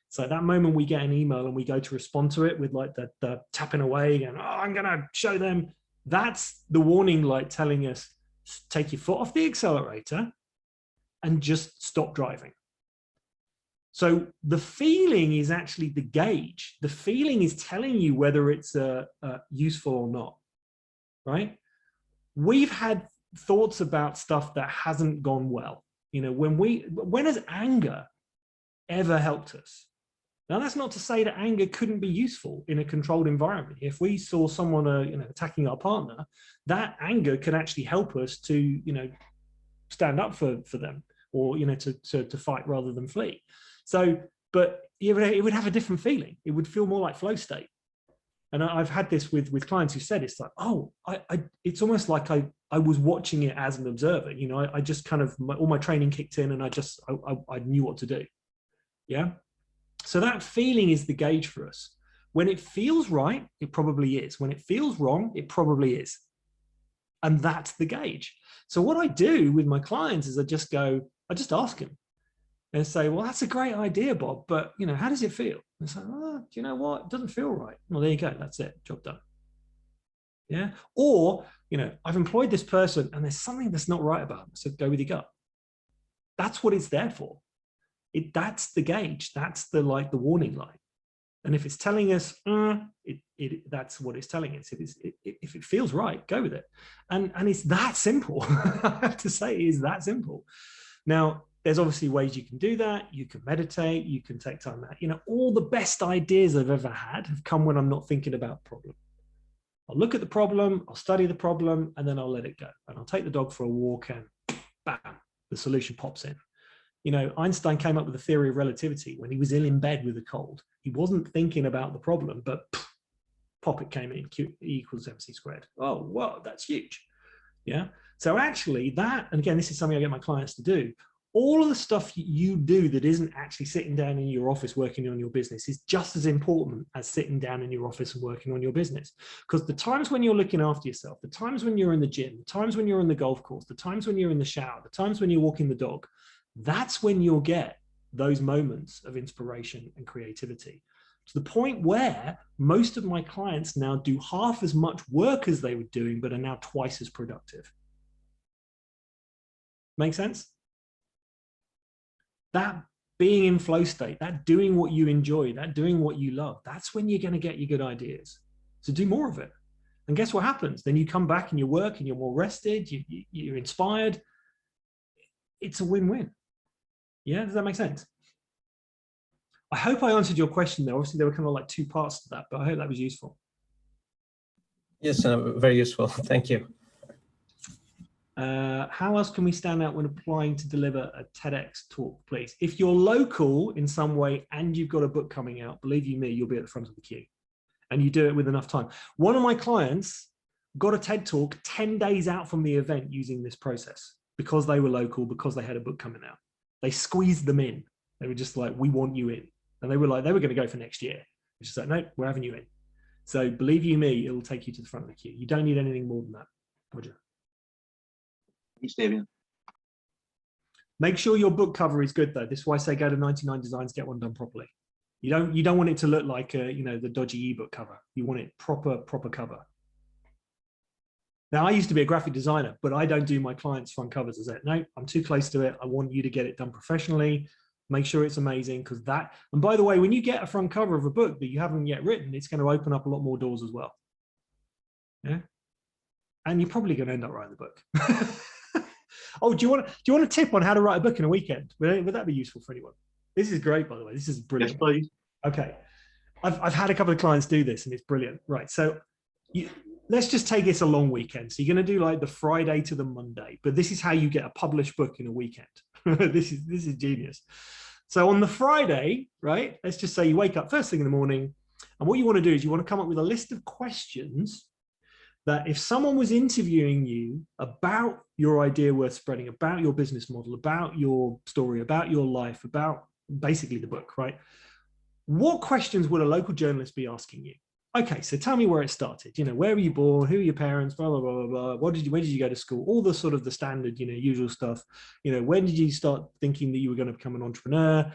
Speaker 2: So that moment we get an email and we go to respond to it with the tapping away and, oh, I'm going to show them. That's the warning light telling us, take your foot off the accelerator and just stop driving. So the feeling is actually the gauge. The feeling is telling you whether it's useful or not, right? We've had thoughts about stuff that hasn't gone well. When has anger ever helped us? Now, that's not to say that anger couldn't be useful in a controlled environment. If we saw someone attacking our partner, that anger could actually help us to stand up for them, or to fight rather than flee. So, but it would have a different feeling. It would feel more like flow state. And I've had this with clients who said, it's it's almost like I was watching it as an observer. I just kind of, all my training kicked in and I knew what to do. Yeah. So that feeling is the gauge for us. When it feels right, it probably is. When it feels wrong, it probably is. And that's the gauge. So what I do with my clients is I just ask them and say, well, that's a great idea, Bob, but how does it feel? And say, oh, do you know what? It doesn't feel right. Well, there you go. That's it. Job done. Yeah. Or, I've employed this person and there's something that's not right about them. So go with your gut. That's what it's there for. That's the gauge. That's the warning light. And if it's telling us, that's what it's telling us. If it feels right, go with it. And it's that simple. I have to say, it is that simple. Now, there's obviously ways you can do that. You can meditate. You can take time out. All the best ideas I've ever had have come when I'm not thinking about the problem. I'll look at the problem, I'll study the problem, and then I'll let it go. And I'll take the dog for a walk and bam, the solution pops in. Einstein came up with the theory of relativity when he was ill in bed with a cold. He wasn't thinking about the problem, but pop, it came in, Q equals MC squared. Oh, wow, that's huge. Yeah. So actually that, and again, this is something I get my clients to do, all of the stuff you do that isn't actually sitting down in your office working on your business is just as important as sitting down in your office and working on your business. Because the times when you're looking after yourself, the times when you're in the gym, the times when you're in the golf course, the times when you're in the shower, the times when you're walking the dog, that's when you'll get those moments of inspiration and creativity, to the point where most of my clients now do half as much work as they were doing, but are now twice as productive. Make sense? That being in flow state, that doing what you enjoy, that doing what you love, that's when you're going to get your good ideas. So do more of it. And guess what happens? Then you come back and you work and you're more rested, you're inspired. It's a win-win. Yeah, does that make sense? I hope I answered your question there. Obviously, there were kind of like two parts to that, but I hope that was useful.
Speaker 4: Yes, very useful. Thank you.
Speaker 2: How else can we stand out when applying to deliver a TEDx talk, please? If you're local in some way and you've got a book coming out, believe you me, you'll be at the front of the queue. And you do it with enough time. One of my clients got a TED talk 10 days out from the event using this process because they were local, because they had a book coming out. They squeezed them in. They were just like, we want you in. And they were like, they were going to go for next year. It's just like, no, we're having you in. So believe you me, it'll take you to the front of the queue. You don't need anything more than that. Roger.
Speaker 5: Thanks, Damian.
Speaker 2: Make sure your book cover is good though. This is why I say go to 99 Designs, get one done properly. You don't want it to look like the dodgy ebook cover. You want it proper cover. Now I used to be a graphic designer, but I don't do my clients' front covers. I said, no, I'm too close to it. I want you to get it done professionally. Make sure it's amazing, because that, and by the way, when you get a front cover of a book that you haven't yet written, it's going to open up a lot more doors as well. Yeah. And you're probably going to end up writing the book. Oh, do you want a tip on how to write a book in a weekend? Would that be useful for anyone? This is great, by the way. This is brilliant.
Speaker 5: Yes, please.
Speaker 2: Okay. I've had a couple of clients do this and it's brilliant. Right. So let's just take this a long weekend. So you're going to do like the Friday to the Monday, but this is how you get a published book in a weekend. This is genius. So on the Friday, right, let's just say you wake up first thing in the morning, and what you want to do is you want to come up with a list of questions that if someone was interviewing you about your idea worth spreading, about your business model, about your story, about your life, about basically the book, right? What questions would a local journalist be asking you? Okay, so tell me where it started. Where were you born? Who are your parents? Blah, blah, blah, blah, blah. Where did you go to school? All the sort of the standard, usual stuff. When did you start thinking that you were going to become an entrepreneur?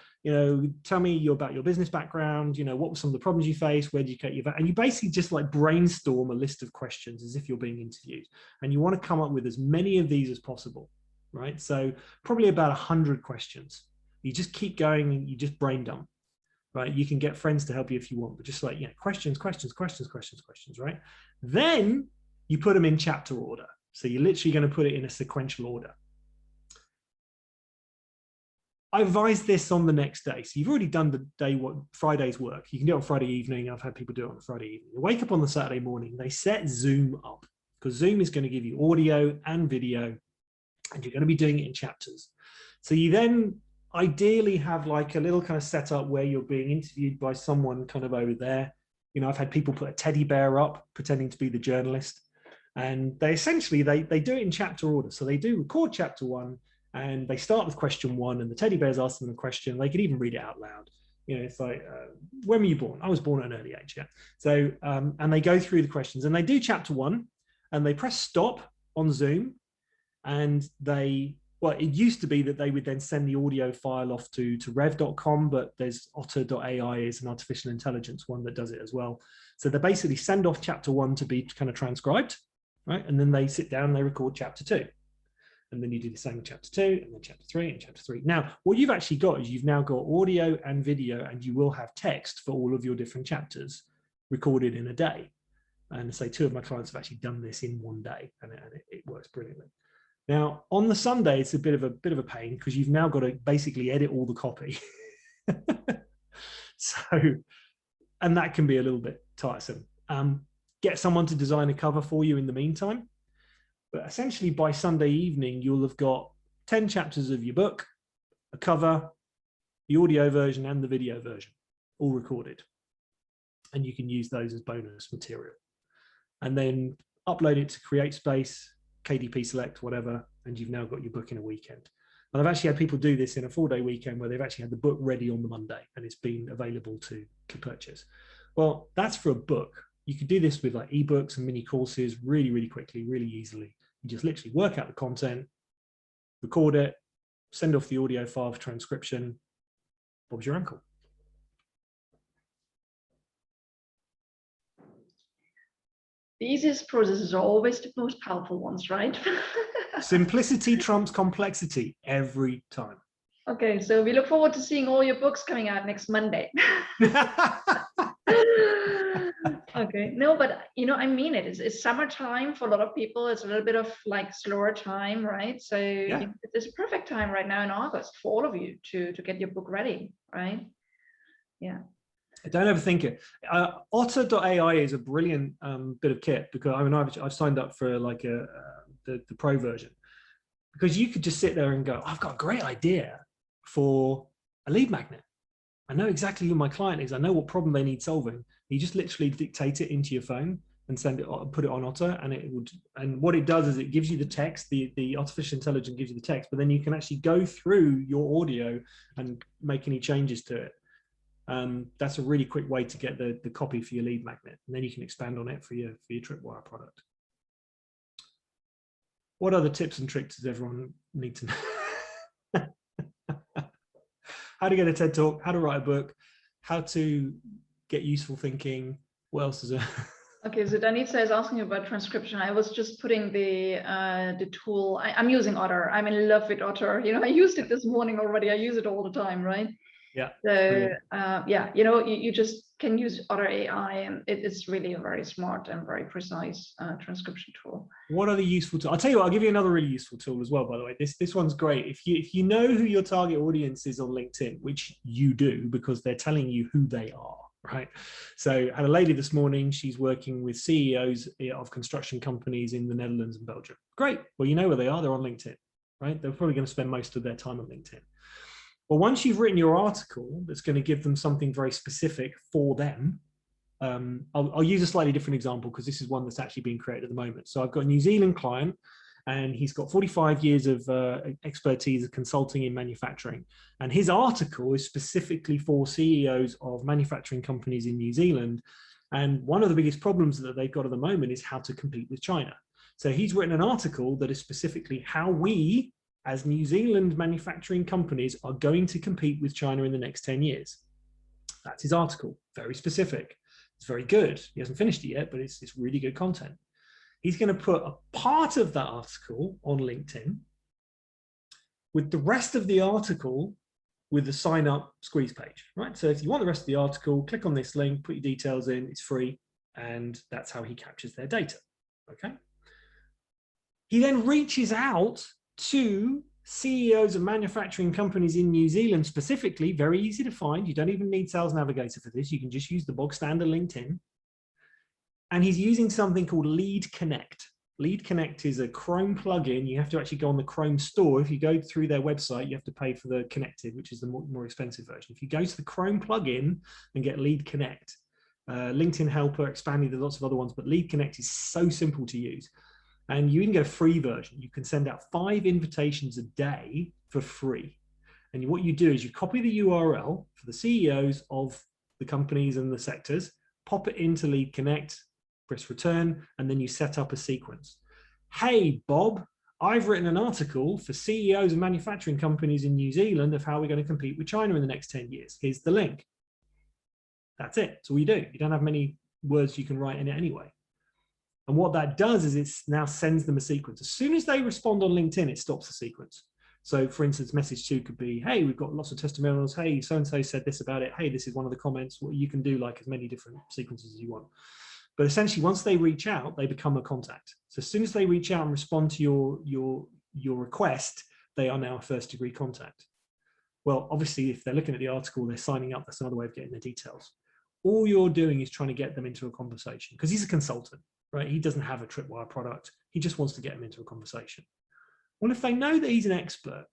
Speaker 2: Tell me about your business background. What were some of the problems you faced? Where did you get your, and you basically just like brainstorm a list of questions as if you're being interviewed. And you want to come up with as many of these as possible, right? So probably about 100 questions. You just keep going and you just brain dump. Right, you can get friends to help you if you want, but just like, questions, right? Then you put them in chapter order. So you're literally going to put it in a sequential order. I advise this on the next day. So you've already done the Friday's work. You can do it on Friday evening. I've had people do it on Friday evening. You wake up on the Saturday morning, they set Zoom up because Zoom is going to give you audio and video, and you're going to be doing it in chapters. So you then ideally have like a little kind of setup where you're being interviewed by someone kind of over there. I've had people put a teddy bear up pretending to be the journalist, and they essentially they do it in chapter order. So they do record chapter 1 and they start with question 1 and the teddy bear's asking them a question. They could even read it out loud. It's like, when were you born? I was born at an early age. Yeah. So and they go through the questions and they do chapter 1 and they press stop on Zoom, and well, it used to be that they would then send the audio file off to rev.com, but there's otter.ai is an artificial intelligence one that does it as well. So they basically send off chapter 1 to be kind of transcribed, right? And then they sit down and they record chapter 2. And then you do the same with chapter 2 and then chapter 3 and chapter 3. Now, what you've actually got is you've now got audio and video, and you will have text for all of your different chapters recorded in a day. And say 2 of my clients have actually done this in 1 day, and it works brilliantly. Now, on the Sunday, it's a bit of a pain because you've now got to basically edit all the copy. And that can be a little bit tiresome. Get someone to design a cover for you in the meantime. But essentially by Sunday evening, you'll have got 10 chapters of your book, a cover, the audio version and the video version, all recorded. And you can use those as bonus material. And then upload it to CreateSpace, KDP Select, whatever, and you've now got your book in a weekend. And I've actually had people do this in a 4-day weekend where they've actually had the book ready on the Monday and it's been available to purchase. Well, that's for a book. You could do this with like ebooks and mini courses really, really quickly, really easily. You just literally work out the content, record it, send off the audio file for transcription. Bob's your uncle.
Speaker 1: The easiest processes are always the most powerful ones, right?
Speaker 2: Simplicity trumps complexity every time.
Speaker 1: Okay, so we look forward to seeing all your books coming out next Monday. Okay. Okay, no, but I mean it's summertime for a lot of people. It's a little bit of like slower time, right? So it's a perfect time right now in August for all of you to get your book ready, right? Yeah.
Speaker 2: Don't overthink it. Otter.ai is a brilliant bit of kit, because I mean I've signed up for like the pro version, because you could just sit there and go, I've got a great idea for a lead magnet. I know exactly who my client is. I know what problem they need solving. You just literally dictate it into your phone and put it on Otter, and it would. And what it does is it gives you the text. The artificial intelligence gives you the text, but then you can actually go through your audio and make any changes to it. That's a really quick way to get the copy for your lead magnet, and then you can expand on it for your Tripwire product. What other tips and tricks does everyone need to know? How to get a TED Talk, how to write a book, how to get useful thinking. What else is there?
Speaker 1: Okay, so Danitza is asking about transcription. I was just putting the tool. I'm using Otter. I'm in love with Otter. I used it this morning already. I use it all the time, right?
Speaker 2: Yeah.
Speaker 1: So yeah, you just can use Otter AI, and it's really a very smart and very precise transcription tool.
Speaker 2: What are the useful tools? I'll tell you what, I'll give you another really useful tool as well, by the way. This one's great. If you know who your target audience is on LinkedIn, which you do because they're telling you who they are, right? So I had a lady this morning, she's working with CEOs of construction companies in the Netherlands and Belgium. Great. Well, you know where they are. They're on LinkedIn, right? They're probably going to spend most of their time on LinkedIn. Well, once you've written your article that's going to give them something very specific for them, I'll use a slightly different example because this is one that's actually being created at the moment. So I've got a New Zealand client, and he's got 45 years of expertise of consulting in manufacturing. And his article is specifically for CEOs of manufacturing companies in New Zealand. And one of the biggest problems that they've got at the moment is how to compete with China. So he's written an article that is specifically how we, as New Zealand manufacturing companies, are going to compete with China in the next 10 years. That's his article, very specific. It's very good. He hasn't finished it yet, but it's really good content. He's going to put a part of that article on LinkedIn with the rest of the article with the sign up squeeze page, right? So if you want the rest of the article, click on this link, put your details in, it's free. And that's how he captures their data, okay? He then reaches out to CEOs of manufacturing companies in New Zealand specifically, very easy to find. You don't even need Sales Navigator for this. You can just use the bog standard LinkedIn. And he's using something called Lead Connect. Lead Connect is a Chrome plugin. You have to actually go on the Chrome store. If you go through their website, you have to pay for the connected, which is the more expensive version. If you go to the Chrome plugin and get Lead Connect, LinkedIn Helper, Expanded, there's lots of other ones, but Lead Connect is so simple to use. And you can get a free version. You can send out 5 invitations a day for free. And what you do is you copy the URL for the CEOs of the companies and the sectors, pop it into Lead Connect, press return, and then you set up a sequence. Hey, Bob, I've written an article for CEOs of manufacturing companies in New Zealand of how we're going to compete with China in the next 10 years. Here's the link. That's it. That's all you do. You don't have many words you can write in it anyway. And what that does is it now sends them a sequence. As soon as they respond on LinkedIn, it stops the sequence. So for instance, message 2 could be, hey, we've got lots of testimonials. Hey, so-and-so said this about it. Hey, this is one of the comments. Well, you can do like as many different sequences as you want. But essentially, once they reach out, they become a contact. So as soon as they reach out and respond to your request, they are now a first-degree contact. Well, obviously, if they're looking at the article, they're signing up. That's another way of getting their details. All you're doing is trying to get them into a conversation because he's a consultant, right? He doesn't have a Tripwire product. He just wants to get them into a conversation. Well, if they know that he's an expert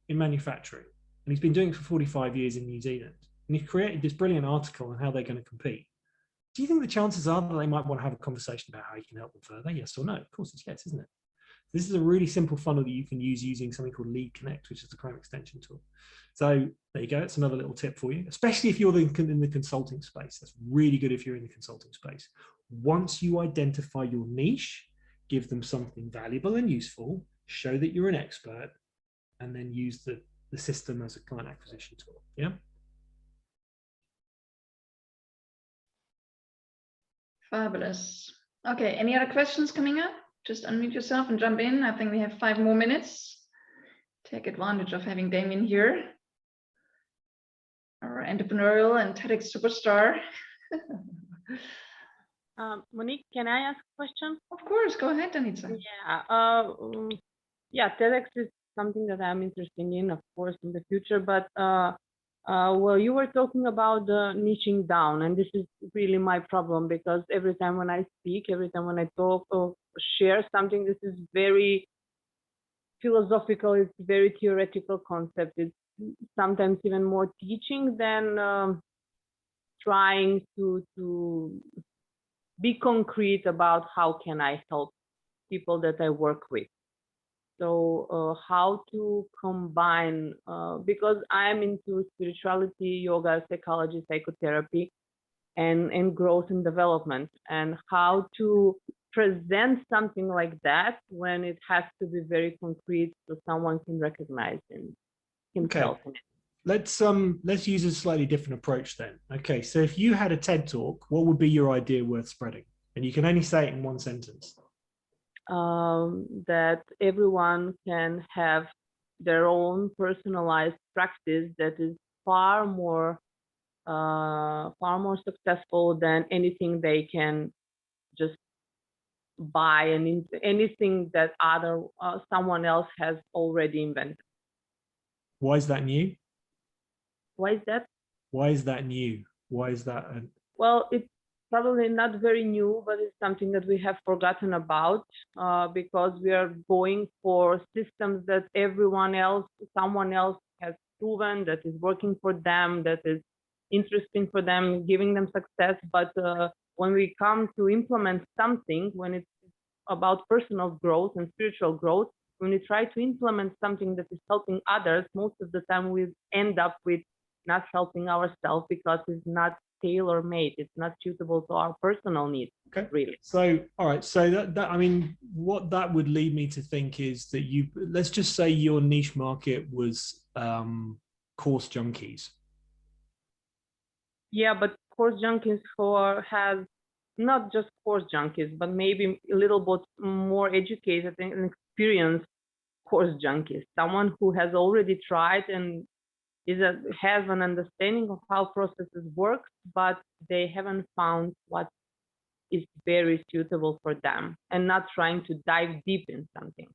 Speaker 2: in manufacturing and he's been doing it for 45 years in New Zealand, and he's created this brilliant article on how they're going to compete, do you think the chances are that they might want to have a conversation about how you can help them further? Yes or no? Of course it's yes, isn't it? This is a really simple funnel that you can use using something called Lead Connect, which is the Chrome extension tool. So there you go. It's another little tip for you, especially if you're in the consulting space. That's really good if you're in the consulting space. Once you identify your niche, give them something valuable and useful, show that you're an expert, and then use the system as a client acquisition tool. Yeah.
Speaker 1: Fabulous. Okay, any other questions coming up? Just unmute yourself and jump in. I think we have 5 more minutes. Take advantage of having Damian here, our entrepreneurial and Tedx superstar.
Speaker 6: Monique, can I ask a question?
Speaker 1: Of course, go ahead, Danica.
Speaker 6: Yeah, Tedx is something that I'm interested in, of course, in the future. But well, you were talking about niching down, and this is really my problem, because every time when I speak, every time when I talk or share something, this is very philosophical. It's very theoretical concept. It's sometimes even more teaching than trying to be concrete about how can I help people that I work with. So how to combine, because I'm into spirituality, yoga, psychology, psychotherapy, and growth and development, and how to present something like that when it has to be very concrete so someone can recognize himself.
Speaker 2: Okay. Let's use a slightly different approach then. Okay, so if you had a TED talk, what would be your idea worth spreading? And you can only say it in one sentence.
Speaker 6: That everyone can have their own personalized practice that is far more successful than anything they can just buy and anything that someone else has already invented.
Speaker 2: Why is that new?
Speaker 6: Why is that?
Speaker 2: Why is that new? Why is that?
Speaker 6: Well, it's probably not very new, but it's something that we have forgotten about because we are going for systems that someone else has proven that is working for them, that is interesting for them, giving them success. But when we come to implement something, when it's about personal growth and spiritual growth, when we try to implement something that is helping others, most of the time we end up with not helping ourselves because it's not tailor-made, it's not suitable to our personal needs. Okay. Really.
Speaker 2: So, all right. So that I mean, what that would lead me to think is that let's just say your niche market was course junkies.
Speaker 6: Yeah, but course junkies has not just course junkies, but maybe a little bit more educated and experienced course junkies. Someone who has already tried and has an understanding of how processes work, but they haven't found what is very suitable for them, and not trying to dive deep in something.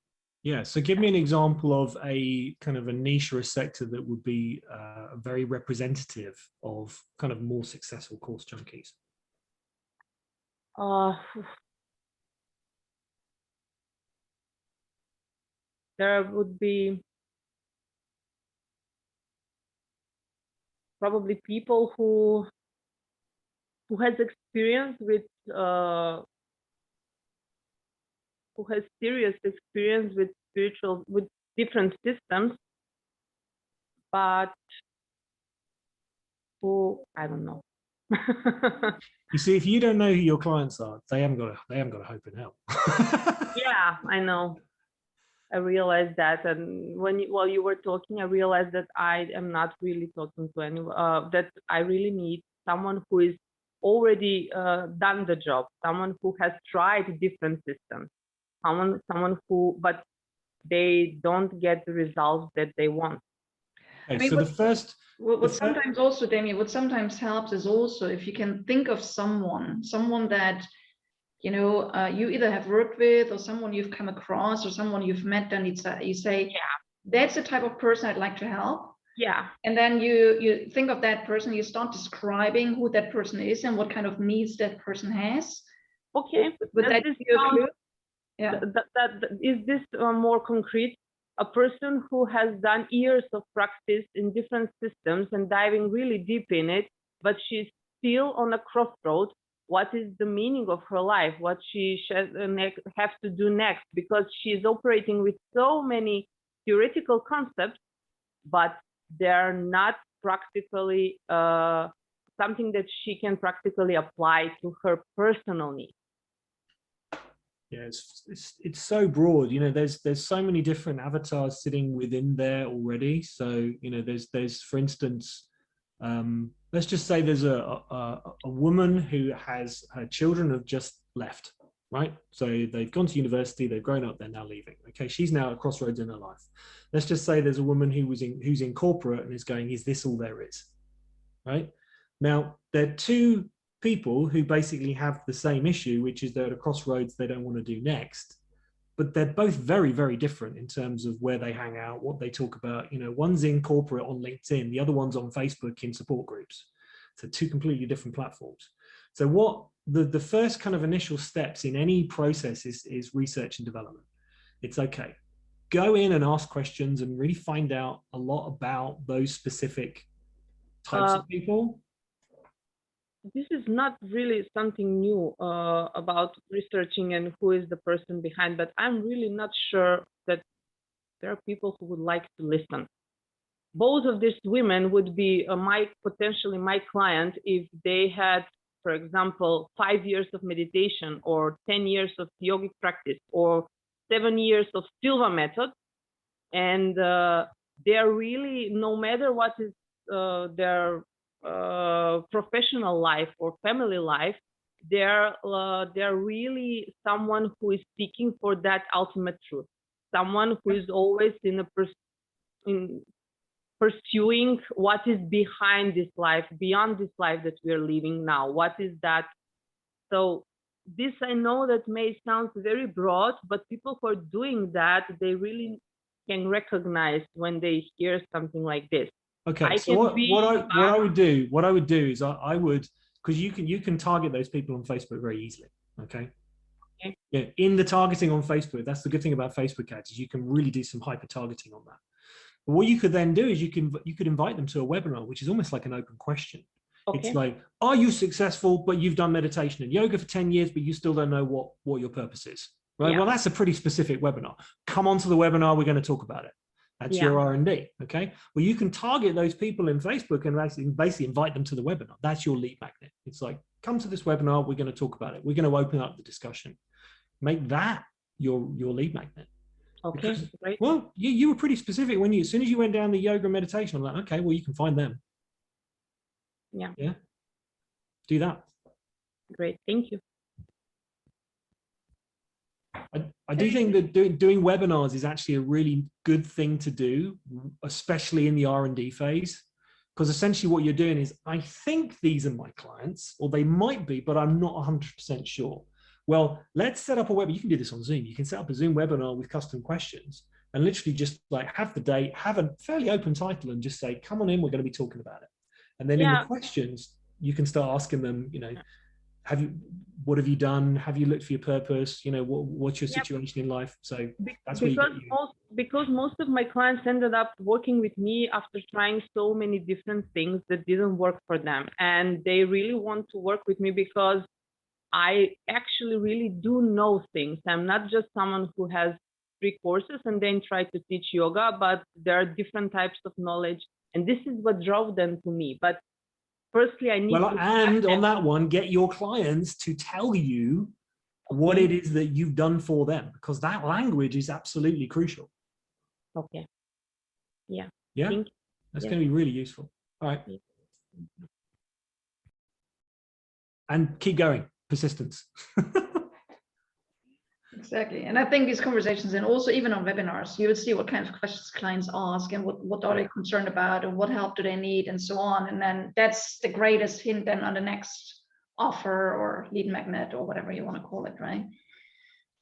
Speaker 2: Yeah. So give me an example of a kind of a niche or a sector that would be very representative of kind of more successful course junkies.
Speaker 6: There would be probably people who has experience with who has serious experience with different systems, but who, I don't know.
Speaker 2: You see, if you don't know who your clients are, they haven't got a hope in hell.
Speaker 6: Yeah, I know. I realized that, and while you were talking, I realized that I am not really talking to anyone. That I really need someone who is already done the job, someone who has tried different systems, someone who, but they don't get the results that they want.
Speaker 2: Okay,
Speaker 1: I mean,
Speaker 2: so
Speaker 1: what sometimes also, Damian, what sometimes helps is also if you can think of someone that you either have worked with or someone you've come across or someone you've met, and you say, yeah, that's the type of person I'd like to help.
Speaker 6: Yeah.
Speaker 1: And then you think of that person, you start describing who that person is and what kind of needs that person has.
Speaker 6: Okay.
Speaker 1: Would that give you a clue? Yeah.
Speaker 6: Is this more concrete? A person who has done years of practice in different systems and diving really deep in it, but she's still on a crossroad. What is the meaning of her life? What she should have to do next? Because she's operating with so many theoretical concepts, but they're not practically something that she can practically apply to her personal needs.
Speaker 2: Yeah, it's so broad. There's so many different avatars sitting within there already. So there's for instance, let's just say there's a woman who has her children have just left, right? So they've gone to university, they've grown up, they're now leaving. Okay, she's now at a crossroads in her life. Let's just say there's a woman who's in corporate and is going, is this all there is? Right? Now, they're two people who basically have the same issue, which is they're at a crossroads they don't want to do next. But they're both very, very different in terms of where they hang out, what they talk about. You know, one's in corporate on LinkedIn, the other one's on Facebook in support groups. So two completely different platforms. So what the first kind of initial steps in any process is research and development. It's okay. Go in and ask questions and really find out a lot about those specific types of people.
Speaker 6: This is not really something new about researching and who is the person behind, but I'm really not sure that there are people who would like to listen. Both of these women would be potentially my client if they had, for example, 5 years of meditation or 10 years of yogic practice or 7 years of Silva method. And they are really, no matter what is their professional life or family life, they're really someone who is seeking for that ultimate truth, someone who is always in pursuing what is behind this life, beyond this life that we are living now. What is that? So this, I know that may sound very broad, but people who are doing that, they really can recognize when they hear something like this.
Speaker 2: Okay, so what I would do is I would, because you can target those people on Facebook very easily. Okay. Yeah, in the targeting on Facebook, that's the good thing about Facebook ads, is you can really do some hyper targeting on that. But what you could then do is you could invite them to a webinar, which is almost like an open question. Okay. It's like, are you successful, but you've done meditation and yoga for 10 years, but you still don't know what your purpose is, right? Yeah. Well, that's a pretty specific webinar. Come onto the webinar, we're going to talk about it. That's your R&D, okay? Well, you can target those people in Facebook and basically invite them to the webinar. That's your lead magnet. It's like, come to this webinar, we're going to talk about it. We're going to open up the discussion. Make that your lead magnet. Okay, because, great. Well, you were pretty specific when as soon as you went down the yoga meditation, I'm like, okay, well, you can find them. Yeah. Yeah. Do that.
Speaker 6: Great, thank you.
Speaker 2: I do think that doing webinars is actually a really good thing to do, especially in the R&D phase, because essentially what you're doing is, I think these are my clients, or they might be, but I'm not 100% sure. Well, let's set up a webinar. You can do this on Zoom. You can set up a Zoom webinar with custom questions and literally just like have the date, have a fairly open title and just say, come on in, we're going to be talking about it. And then in the questions, you can start asking them, you know, what have you done? Have you looked for your purpose? You know, what's your situation in life? So that's
Speaker 6: because most of my clients ended up working with me after trying so many different things that didn't work for them. And they really want to work with me because I actually really do know things. I'm not just someone who has 3 courses and then try to teach yoga, but there are different types of knowledge. And this is what drove them to me. But firstly, I need
Speaker 2: and on that one, get your clients to tell you what it is that you've done for them, because that language is absolutely crucial.
Speaker 6: Okay. Yeah.
Speaker 2: Yeah. That's going to be really useful. All right. Yeah. And keep going. Persistence.
Speaker 1: Exactly. And I think these conversations, and also even on webinars, you would see what kind of questions clients ask and what are they concerned about and what help do they need and so on. And then that's the greatest hint then on the next offer or lead magnet or whatever you want to call it, right?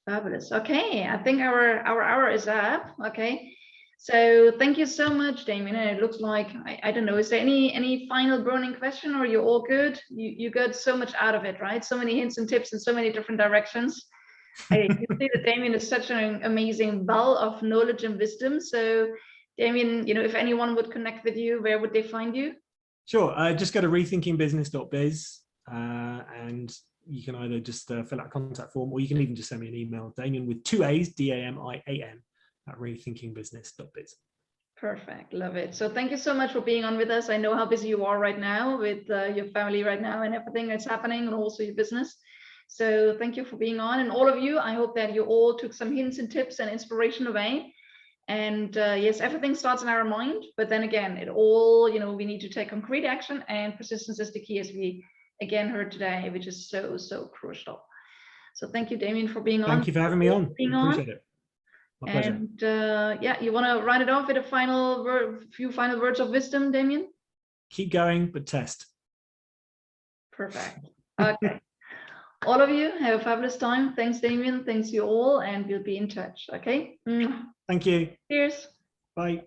Speaker 1: Fabulous. Okay, I think our hour is up. Okay. So thank you so much, Damian. And it looks like, I don't know, is there any final burning question, or you're all good? You got so much out of it, right? So many hints and tips in so many different directions. You see that Damian is such an amazing well of knowledge and wisdom. So Damian, you know, if anyone would connect with you, where would they find you?
Speaker 2: Sure. Just go to rethinkingbusiness.biz and you can either just fill out a contact form, or you can even just send me an email, Damian with 2 A's, DAMIAN at rethinkingbusiness.biz.
Speaker 1: Perfect. Love it. So thank you so much for being on with us. I know how busy you are right now with your family right now and everything that's happening, and also your business. So thank you for being on, and all of you, I hope that you all took some hints and tips and inspiration away. And yes, everything starts in our mind, but then again, it all, you know, we need to take concrete action, and persistence is the key, as we again heard today, which is so crucial. So thank you, Damian, for being on.
Speaker 2: Thank you for having me on. Appreciate it. My pleasure.
Speaker 1: And yeah, you want to round it off with a few final words of wisdom, Damian?
Speaker 2: Keep going, but test.
Speaker 1: Perfect. Okay. All of you have a fabulous time. Thanks, Damian. Thanks you all, and we'll be in touch. Okay.
Speaker 2: Thank you.
Speaker 1: Cheers.
Speaker 2: Bye.